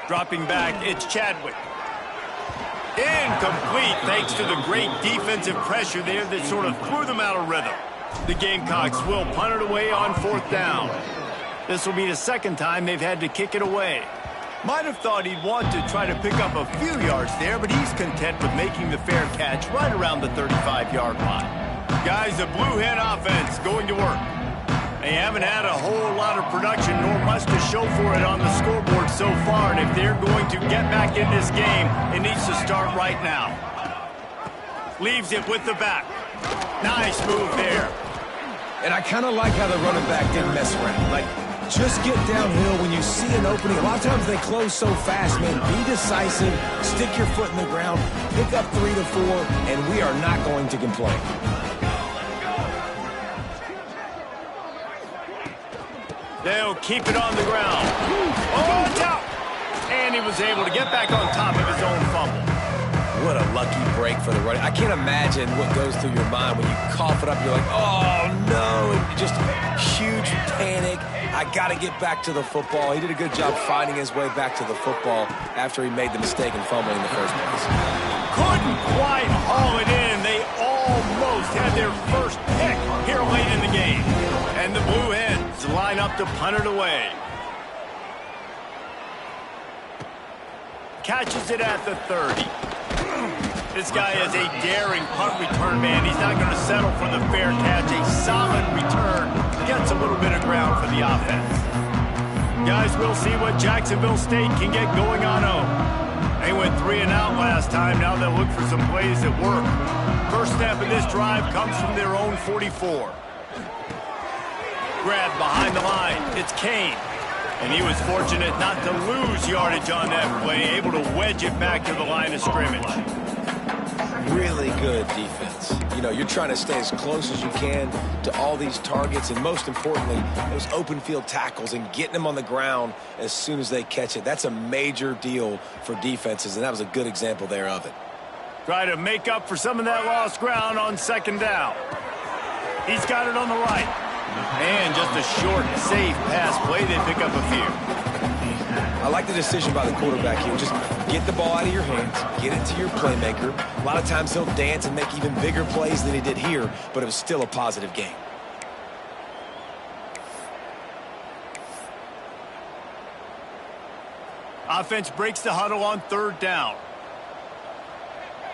Dropping back, it's Chadwick. Incomplete, thanks to the great defensive pressure there that sort of threw them out of rhythm. The Gamecocks will punt it away on fourth down. This will be the second time they've had to kick it away. Might have thought he'd want to try to pick up a few yards there, but he's content with making the fair catch right around the 35-yard line. Guys, the Blue Hen offense going to work. They haven't had a whole lot of production nor much to show for it on the scoreboard so far, and if they're going to get back in this game, it needs to start right now. Leaves it with the back. Nice move there. And I kind of like how the running back didn't mess around. Like, just get downhill when you see an opening. A lot of times they close so fast, man. Be decisive, stick your foot in the ground, pick up 3 to 4, and we are not going to complain. They'll keep it on the ground. Oh, watch out! And he was able to get back on top of his own fumble. What a lucky break for the running. I can't imagine what goes through your mind when you cough it up. You're like, oh, no. And just huge panic. I got to get back to the football. He did a good job finding his way back to the football after he made the mistake in fumbling in the first place. Couldn't quite haul it in. They almost had their first pick here late in the game. And the Blue Hens line up to punt it away. Catches it at the 30. This guy is a daring punt return man. He's not going to settle for the fair catch. A solid return. Gets a little bit of ground for the offense. Guys, we'll see what Jacksonville State can get going on home. They went 3 and out last time. Now they'll look for some plays that work. First step in this drive comes from their own 44. Grab behind the line. It's Kane. And he was fortunate not to lose yardage on that play, able to wedge it back to the line of scrimmage. Really good defense. You know, you're trying to stay as close as you can to all these targets, and most importantly, those open field tackles and getting them on the ground as soon as they catch it. That's a major deal for defenses, and that was a good example there of it. Try to make up for some of that lost ground on second down. He's got it on the right. And just a short, safe pass play. They pick up a few. I like the decision by the quarterback here. Just get the ball out of your hands, get it to your playmaker. A lot of times he'll dance and make even bigger plays than he did here, but it was still a positive game. Offense breaks the huddle on third down.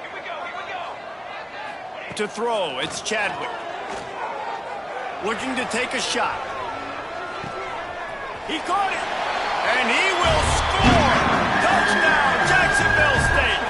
Here we go. To throw, it's Chadwick. Looking to take a shot. He caught it. And he will score. Touchdown, Jacksonville State.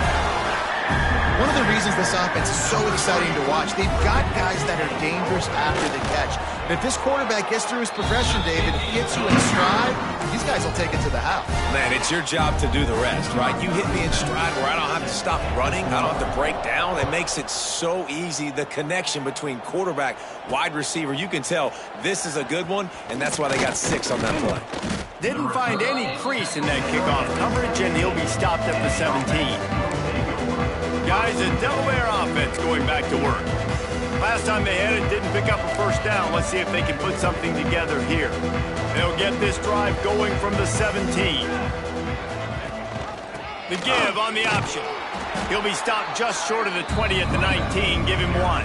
One of the reasons this offense is so exciting to watch, they've got guys that are dangerous after the catch. And if this quarterback gets through his progression, David, gets you in stride, these guys will take it to the house. Man, it's your job to do the rest, right? You hit me in stride where I don't have to stop running. I don't have to break down. It makes it so easy. The connection between quarterback, wide receiver, you can tell this is a good one, and that's why they got 6 on that play. Didn't find any crease in that kickoff coverage, and he'll be stopped at the 17. Guys, the Delaware offense going back to work. Last time they had it, didn't pick up a first down. Let's see if they can put something together here. They'll get this drive going from the 17. The give on the option. He'll be stopped just short of the 20 at the 19. Give him 1.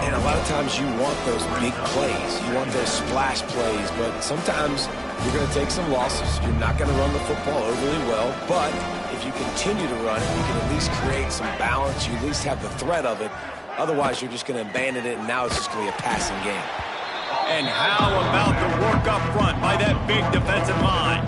And man, a lot of times you want those big plays. You want those splash plays, but sometimes you're going to take some losses. You're not going to run the football overly well, but if you continue to run it, you can at least create some balance. You at least have the threat of it. Otherwise, you're just going to abandon it, and now it's just going to be a passing game. And how about the work up front by that big defensive line?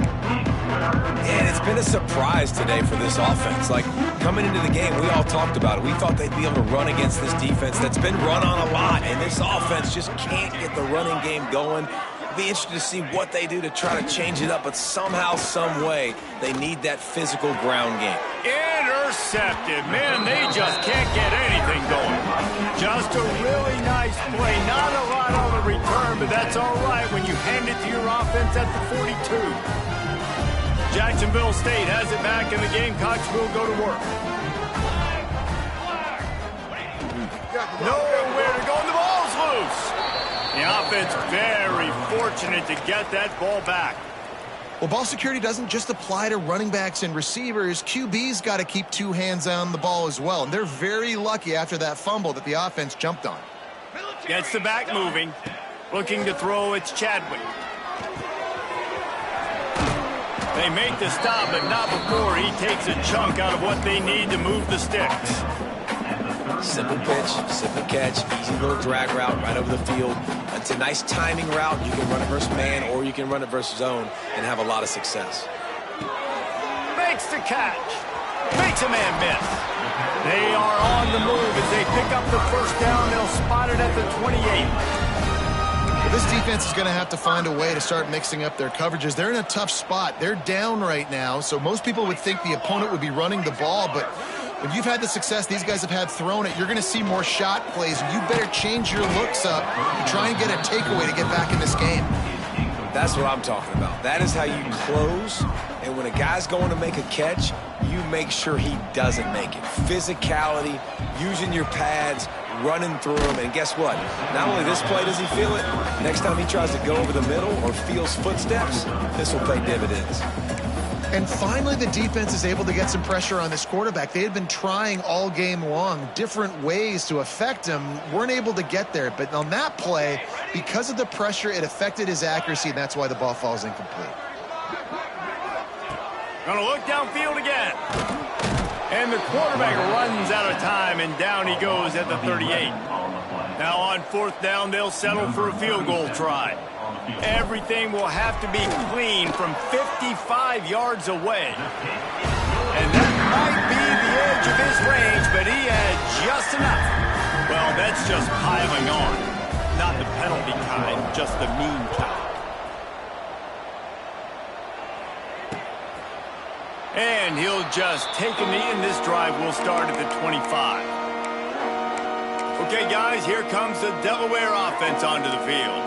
And it's been a surprise today for this offense. Like, coming into the game, we all talked about it. We thought they'd be able to run against this defense that's been run on a lot, and this offense just can't get the running game going. It'll be interesting to see what they do to try to change it up, but somehow, some way, they need that physical ground game. Intercepted. Man, they just can't get anything going. Just a really nice play. Not a lot on the return, but that's all right when you hand it to your offense at the 42. Jacksonville State has it back, and the Gamecocks will go to work. Nowhere to go, and the ball's loose. The offense very fortunate to get that ball back. Well, ball security doesn't just apply to running backs and receivers. QB's got to keep two hands on the ball as well, and they're very lucky after that fumble that the offense jumped on. Gets the back moving. Looking to throw, it's Chadwick. They make the stop, but not before he takes a chunk out of what they need to move the sticks. Simple pitch, simple catch, easy little drag route right over the field. It's a nice timing route. You can run it versus man, or you can run it versus zone and have a lot of success. Makes the catch. Makes a man miss. They are on the move as they pick up the first down. They'll spot it at the 28. Well, this defense is going to have to find a way to start mixing up their coverages. They're in a tough spot. They're down right now, so most people would think the opponent would be running the ball, but when you've had the success these guys have had throwing it, you're going to see more shot plays. You better change your looks up and try and get a takeaway to get back in this game. That's what I'm talking about. That is how you close, and when a guy's going to make a catch, you make sure he doesn't make it. Physicality, using your pads, running through them, and guess what? Not only this play does he feel it, next time he tries to go over the middle or feels footsteps, this will pay dividends. And finally, the defense is able to get some pressure on this quarterback. They had been trying all game long different ways to affect him, weren't able to get there. But on that play, because of the pressure, it affected his accuracy, and that's why the ball falls incomplete. Gonna look downfield again. And the quarterback runs out of time, and down he goes at the 38. Now on fourth down, they'll settle for a field goal try. Everything will have to be clean from 55 yards away. And that might be the edge of his range, but he had just enough. Well, that's just piling on. Not the penalty kind, just the mean kind. And he'll just take a knee, and this drive will start at the 25. Okay, guys, here comes the Delaware offense onto the field.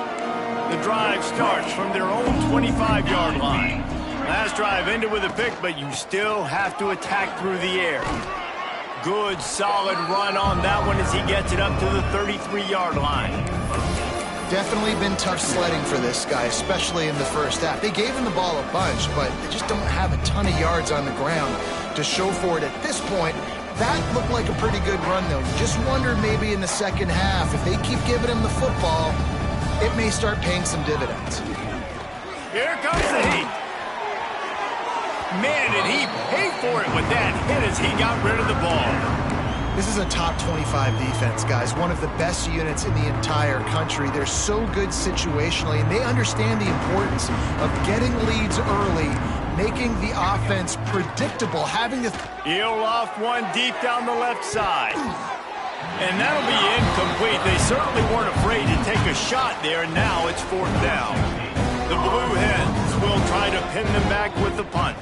The drive starts from their own 25-yard line. Last drive ended with a pick, but you still have to attack through the air. Good, solid run on that one as he gets it up to the 33-yard line. Definitely been tough sledding for this guy, especially in the first half. They gave him the ball a bunch, but they just don't have a ton of yards on the ground to show for it at this point. That looked like a pretty good run, though. You just wonder maybe in the second half, if they keep giving him the football, it may start paying some dividends. Here comes the heat. Man, did he pay for it with that hit as he got rid of the ball. This is a top 25 defense, guys. One of the best units in the entire country. They're so good situationally, and they understand the importance of getting leads early, making the offense predictable, having to... He'll off one deep down the left side. And that'll be incomplete. They certainly weren't afraid to take a shot there, and now it's fourth down. The Blue Hens will try to pin them back with the punt.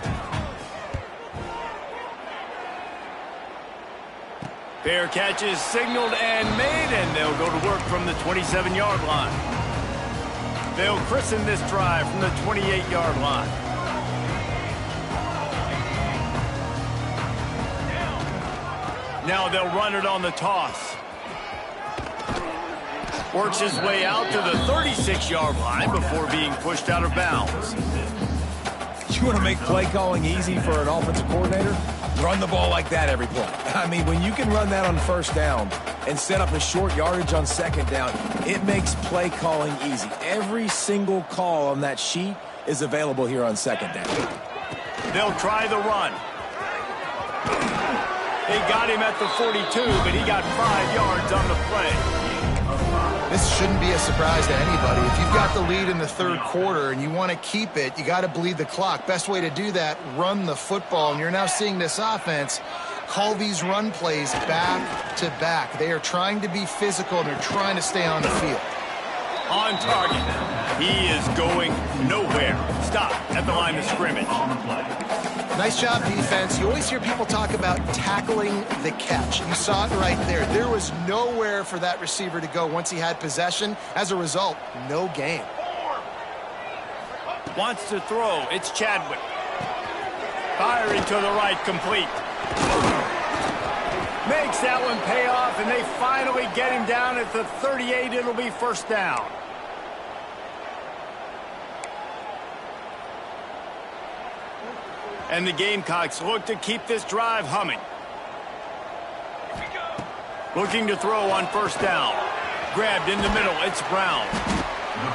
Fair catch is signaled and made, and they'll go to work from the 27-yard line. They'll christen this drive from the 28-yard line. Now they'll run it on the toss. Works his way out to the 36-yard line before being pushed out of bounds. You want to make play calling easy for an offensive coordinator? Run the ball like that every play. I mean, when you can run that on first down and set up a short yardage on second down, it makes play calling easy. Every single call on that sheet is available here on second down. They'll try the run. They got him at the 42, but he got 5 yards on the play. This shouldn't be a surprise to anybody. If you've got the lead in the third quarter and you want to keep it, you got to bleed the clock. Best way to do that, run the football. And you're now seeing this offense call these run plays back to back. They are trying to be physical, and they're trying to stay on the field. On target. He is going nowhere. Stop at the line of scrimmage. Nice job, defense. You always hear people talk about tackling the catch. You saw it right there. There was nowhere for that receiver to go once he had possession. As a result, no gain. Wants to throw. It's Chadwick. Firing to the right, complete. Makes that one pay off, and they finally get him down at the 38. It'll be first down. And the Gamecocks look to keep this drive humming. Looking to throw on first down. Grabbed in the middle. It's Brown.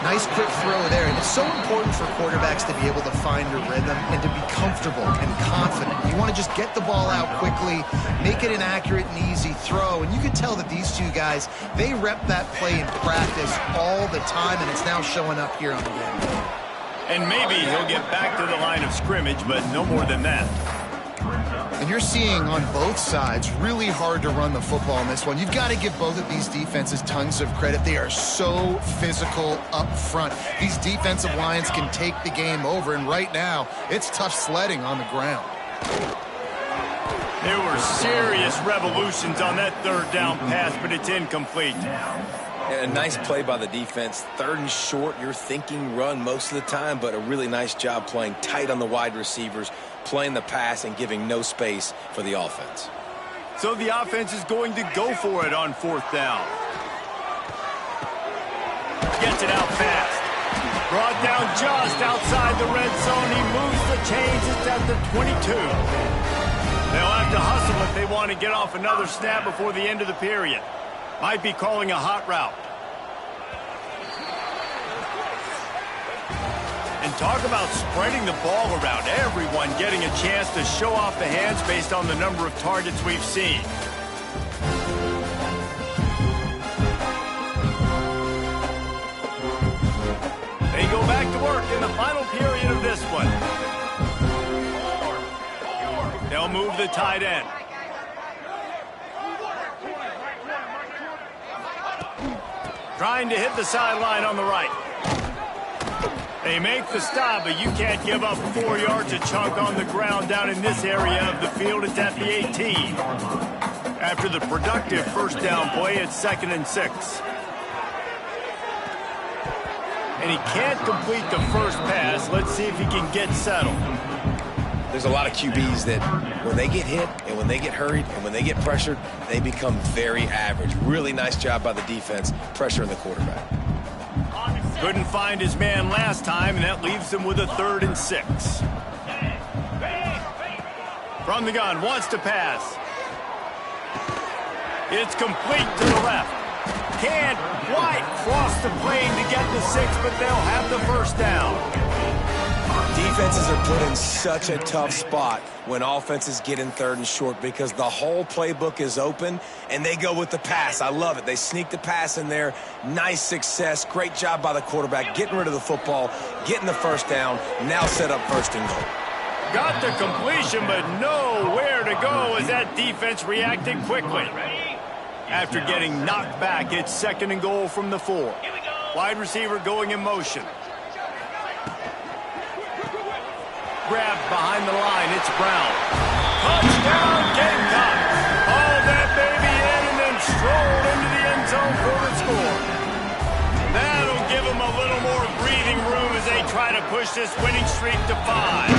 Nice quick throw there. And it's so important for quarterbacks to be able to find a rhythm and to be comfortable and confident. You want to just get the ball out quickly, make it an accurate and easy throw. And you can tell that these two guys, they rep that play in practice all the time, and it's now showing up here on the game. And maybe he'll get back to the line of scrimmage, but no more than that. And you're seeing on both sides really hard to run the football in this one. You've got to give both of these defenses tons of credit. They are so physical up front. These defensive lines can take the game over, and right now it's tough sledding on the ground. There were serious revolutions on that third down pass, but it's incomplete. And a nice play by the defense. Third and short, you're thinking run most of the time, but a really nice job playing tight on the wide receivers, playing the pass and giving no space for the offense. So the offense is going to go for it on fourth down. Gets it out fast. Brought down just outside the red zone. He moves the chains. It's at the 22. They'll have to hustle if they want to get off another snap before the end of the period. Might be calling a hot route. And talk about spreading the ball around. Everyone getting a chance to show off the hands based on the number of targets we've seen. They go back to work in the final period of this one. They'll move the tight end. Trying to hit the sideline on the right. They make the stop, but you can't give up 4 yards a chunk on the ground down in this area of the field. It's at the 18. After the productive first down play, it's 2nd and 6. And he can't complete the first pass. Let's see if he can get settled. There's a lot of QBs that when they get hit and when they get hurried and when they get pressured, they become very average. Really nice job by the defense, pressuring the quarterback. Couldn't find his man last time, and that leaves him with a 3rd and 6. From the gun, wants to pass. It's complete to the left. Can't quite cross the plane to get the 6, but they'll have the first down. Defenses are put in such a tough spot when offenses get in 3rd and short because the whole playbook is open and they go with the pass. I love it. They sneak the pass in there. Nice success. Great job by the quarterback getting rid of the football, getting the first down, now set up 1st and goal. Got the completion, but nowhere to go as that defense reacted quickly. After getting knocked back, it's 2nd and goal from the 4. Wide receiver going in motion. Grabbed behind the line. It's Brown. Touchdown, Gamecocks. Hauled that baby in and then strolled into the end zone for the score. That'll give them a little more breathing room as they try to push this winning streak to 5.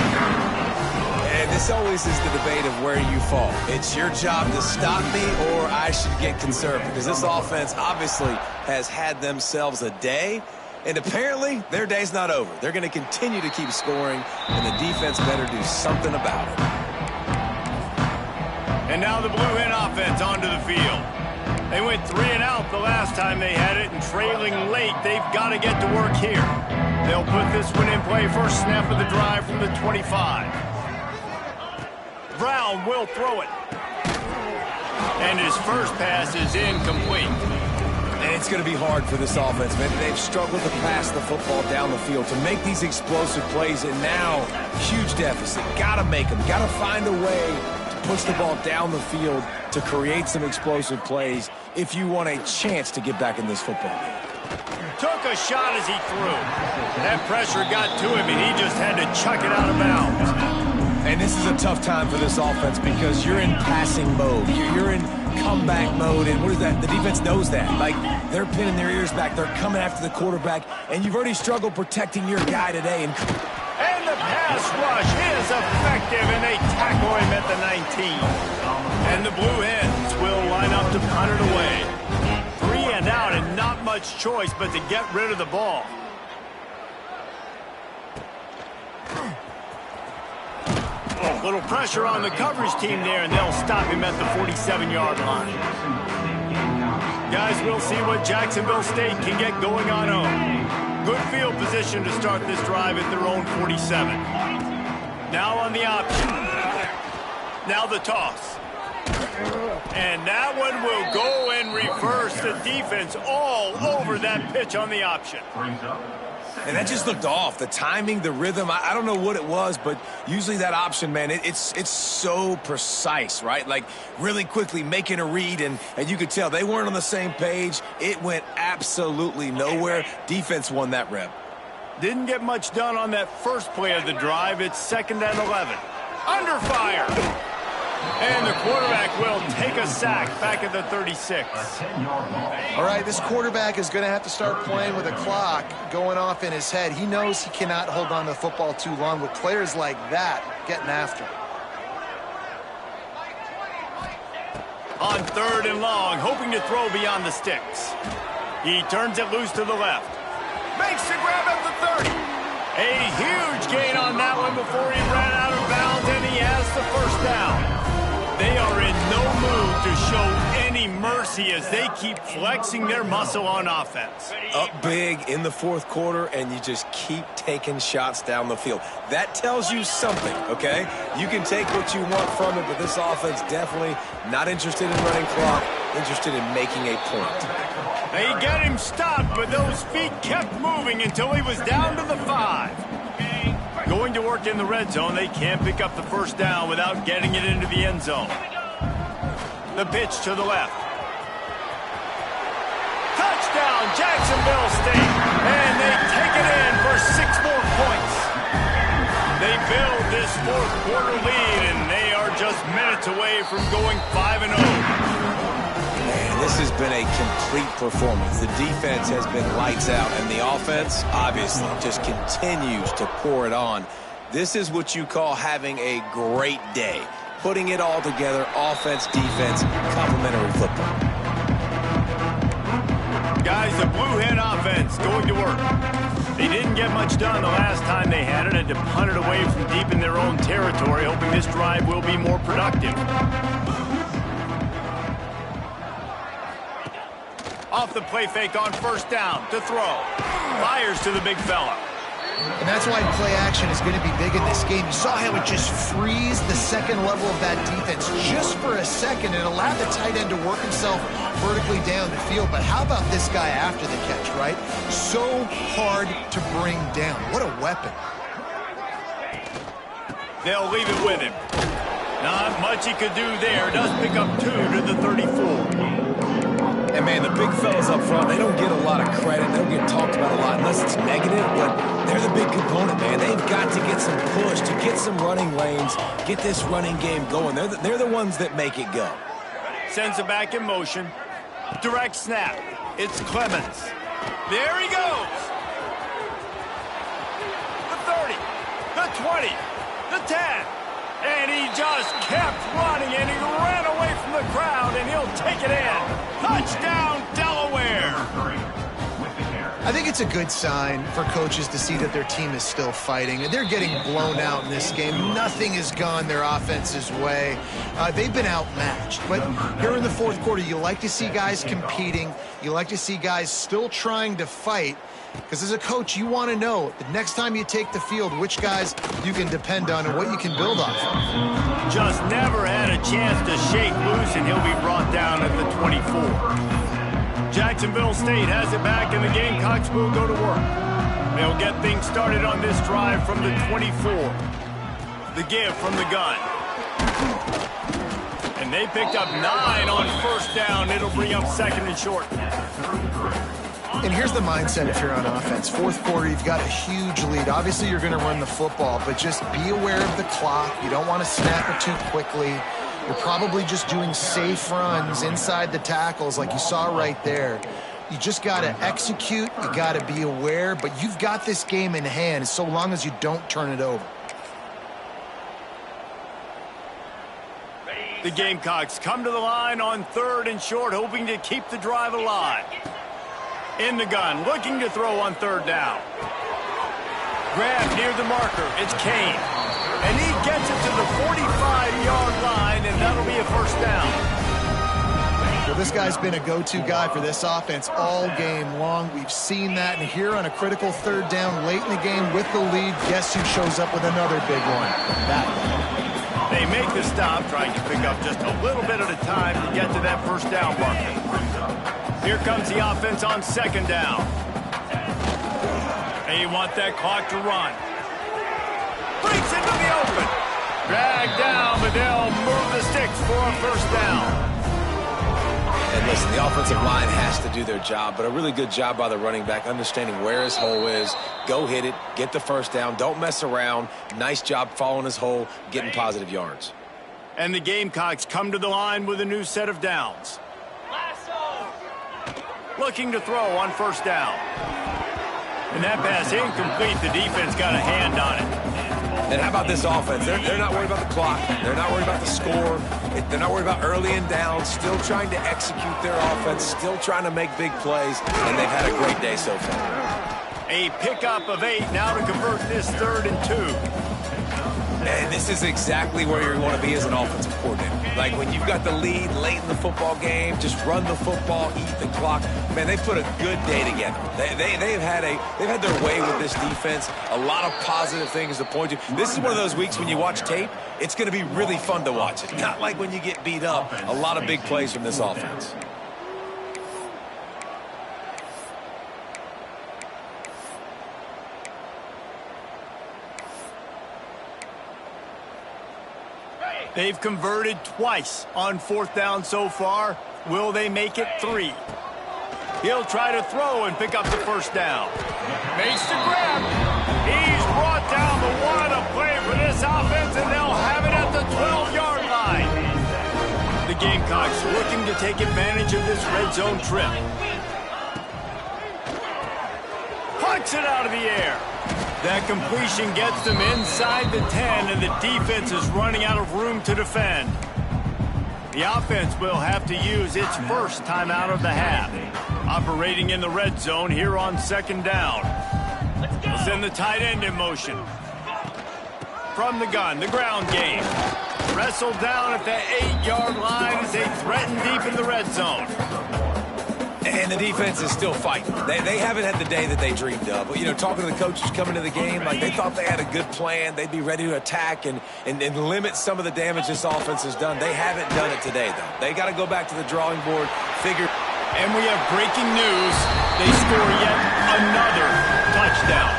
And this always is the debate of where you fall. It's your job to stop me or I should get conservative because this offense obviously has had themselves a day. And apparently, their day's not over. They're going to continue to keep scoring, and the defense better do something about it. And now the Blue Hen offense onto the field. They went 3 and out the last time they had it, and trailing late, they've got to get to work here. They'll put this one in play first snap of the drive from the 25. Brown will throw it. And his first pass is incomplete. And it's going to be hard for this offense, man. They've struggled to pass the football down the field to make these explosive plays, and now, huge deficit. Got to make them. Got to find a way to push the ball down the field to create some explosive plays if you want a chance to get back in this football game. Took a shot as he threw. That pressure got to him, and he just had to chuck it out of bounds. And this is a tough time for this offense because you're in passing mode. You're in comeback mode, and what is that? The defense knows that. Like, they're pinning their ears back. They're coming after the quarterback, and you've already struggled protecting your guy today. And the pass rush is effective, and they tackle him at the 19. And the Blue Hens will line up to punt it away. 3 and out, and not much choice but to get rid of the ball. Little pressure on the coverage team there, and they'll stop him at the 47-yard line. Guys, we'll see what Jacksonville State can get going on home. Good field position to start this drive at their own 47. Now on the option. Now the toss. And that one will go in reverse. The defense all over that pitch on the option. And that just looked off. The timing, the rhythm, I don't know what it was, but usually that option, man, it's so precise, right? Like, really quickly making a read, and you could tell they weren't on the same page. It went absolutely nowhere. Defense won that rep. Didn't get much done on that first play of the drive. It's 2nd and 11. Under fire. And the quarterback will take a sack back at the 36. All right, this quarterback is going to have to start playing with a clock going off in his head. He knows he cannot hold on to the football too long with players like that getting after him. On 3rd and long, hoping to throw beyond the sticks. He turns it loose to the left. Makes the grab at the 30. A huge gain on that one before he ran out of bounds, and he has the first down. They are in no mood to show any mercy as they keep flexing their muscle on offense. Up big in the 4th quarter, and you just keep taking shots down the field. That tells you something, okay? You can take what you want from it, but this offense definitely not interested in running clock, interested in making a point. They get him stopped, but those feet kept moving until he was down to the 5. Going to work in the red zone, they can't pick up the first down without getting it into the end zone. The pitch to the left. Touchdown, Jacksonville State. And they take it in for 6 more points. They build this 4th quarter lead, and they are just minutes away from going 5-0. This has been a complete performance. The defense has been lights out, and the offense, obviously, just continues to pour it on. This is what you call having a great day. Putting it all together, offense, defense, complementary football. Guys, the Blue Hen offense going to work. They didn't get much done the last time they had it, and to punt it away from deep in their own territory, hoping this drive will be more productive. Off the play fake on 1st down to throw. Fires to the big fella. And that's why play action is going to be big in this game. You saw how it just frees the second level of that defense just for a second and allowed the tight end to work himself vertically down the field. But how about this guy after the catch, right? So hard to bring down. What a weapon. They'll leave it with him. Not much he could do there. Does pick up 2 to the 34. And, man, the big fellas up front, they don't get a lot of credit. They don't get talked about a lot unless it's negative, but they're the big component, man. They've got to get some push, to get some running lanes, get this running game going. They're the ones that make it go. Sends it back in motion. Direct snap. It's Clemens. There he goes. The 30, the 20, the 10. And he just kept running, and he ran away from the crowd, and he'll take it in. Touchdown, Delaware. I I think it's a good sign for coaches to see that their team is still fighting. They're getting blown out in this game. Nothing has gone their offense's way. They've been outmatched. But here in the fourth quarter, you like to see guys competing. You like to see guys still trying to fight. Because as a coach, you want to know the next time you take the field, which guys you can depend on and what you can build off of. Just never had a chance to shake loose, and he'll be brought down at the 24. Jacksonville State has it back, and the Gamecocks will go to work. They'll get things started on this drive from the 24. The give from the gun. And they picked up 9 on first down. It'll bring up second and short. And here's the mindset if you're on offense. Fourth quarter, you've got a huge lead. Obviously, you're going to run the football, but just be aware of the clock. You don't want to snap it too quickly. You're probably just doing safe runs inside the tackles like you saw right there. You just got to execute. You got to be aware, but you've got this game in hand so long as you don't turn it over. The Gamecocks come to the line on third and short, hoping to keep the drive alive. In the gun, looking to throw on third down. Grab near the marker. It's Kane. And he gets it to the 45-yard line, and that'll be a first down. Well, this guy's been a go-to guy for this offense all game long. We've seen that, and here on a critical third down late in the game with the lead, guess who shows up with another big one? That one. They make the stop, trying to pick up just a little bit at a time to get to that first down marker. Here comes the offense on second down. They want that clock to run. Breaks into the open. Dragged down, but they'll move the sticks for a first down. And listen, the offensive line has to do their job, but a really good job by the running back, understanding where his hole is. Go hit it, get the first down, don't mess around. Nice job following his hole, getting positive yards. And the Gamecocks come to the line with a new set of downs. Looking to throw on first down. And that pass incomplete. The defense got a hand on it. And how about this offense? They're not worried about the clock. They're not worried about the score. They're not worried about early and down. Still trying to execute their offense. Still trying to make big plays. And they've had a great day so far. A pickup of 8 now to convert this 3rd and 2. And this is exactly where you want to be as an offensive coordinator. Like when you've got the lead late in the football game, just run the football, eat the clock. Man, they put a good day together. They've had their way with this defense. A lot of positive things to point to. This is one of those weeks when you watch tape, it's going to be really fun to watch. It's not like when you get beat up. A lot of big plays from this offense. They've converted twice on fourth down so far. Will they make it 3? He'll try to throw and pick up the first down. Makes the grab. He's brought down, but what a play for this offense, and they'll have it at the 12-yard line. The Gamecocks looking to take advantage of this red zone trip. Pucks it out of the air. That completion gets them inside the 10, and the defense is running out of room to defend. The offense will have to use its first timeout of the half. Operating in the red zone here on second down. They'll send the tight end in motion. From the gun, the ground game. Wrestled down at the 8-yard line as they threaten deep in the red zone. And the defense is still fighting. They haven't had the day that they dreamed of. But, you know, talking to the coaches coming to the game, like they thought they had a good plan. They'd be ready to attack and limit some of the damage this offense has done. They haven't done it today, though. They got to go back to the drawing board, figure. And we have breaking news. They score yet another touchdown.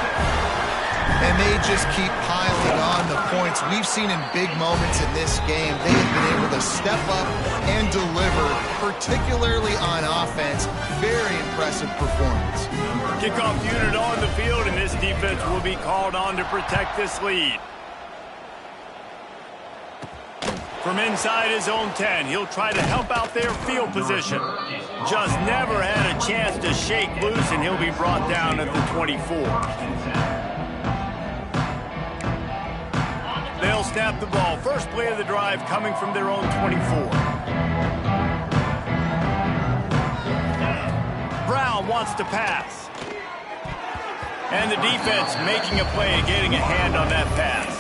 And they just keep piling on the points. We've seen in big moments in this game, they have been able to step up and deliver, particularly on offense. Very impressive performance. Kickoff unit on the field, and this defense will be called on to protect this lead. From inside his own 10, he'll try to help out their field position. Just never had a chance to shake loose, and he'll be brought down at the 24. They'll snap the ball. First play of the drive coming from their own 24. Brown wants to pass. And the defense making a play and getting a hand on that pass.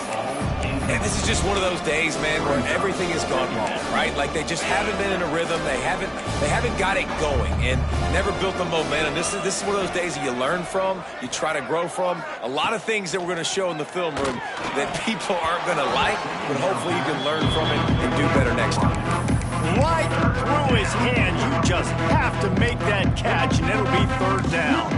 And this is just one of those days, man, where everything has gone wrong, right? Like they just haven't been in a rhythm. They haven't got it going and never built the momentum. This is one of those days that you learn from, you try to grow from. A lot of things that we're going to show in the film room that people aren't going to like, but hopefully you can learn from it and do better next time. Right through his hand. You just have to make that catch, and it'll be third down.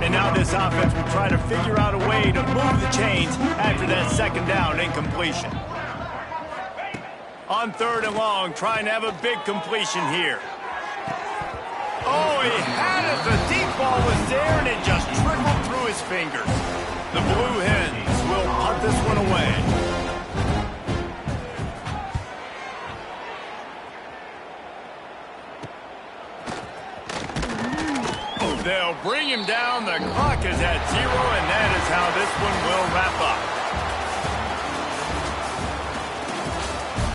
And now this offense will try to figure out a way to move the chains after that second down incompletion. On third and long, trying to have a big completion here. Oh, he had it. The deep ball was there, and it just trickled through his fingers. The Blue Hens will punt this one away. They'll bring him down. The clock is at 0, and that is how this one will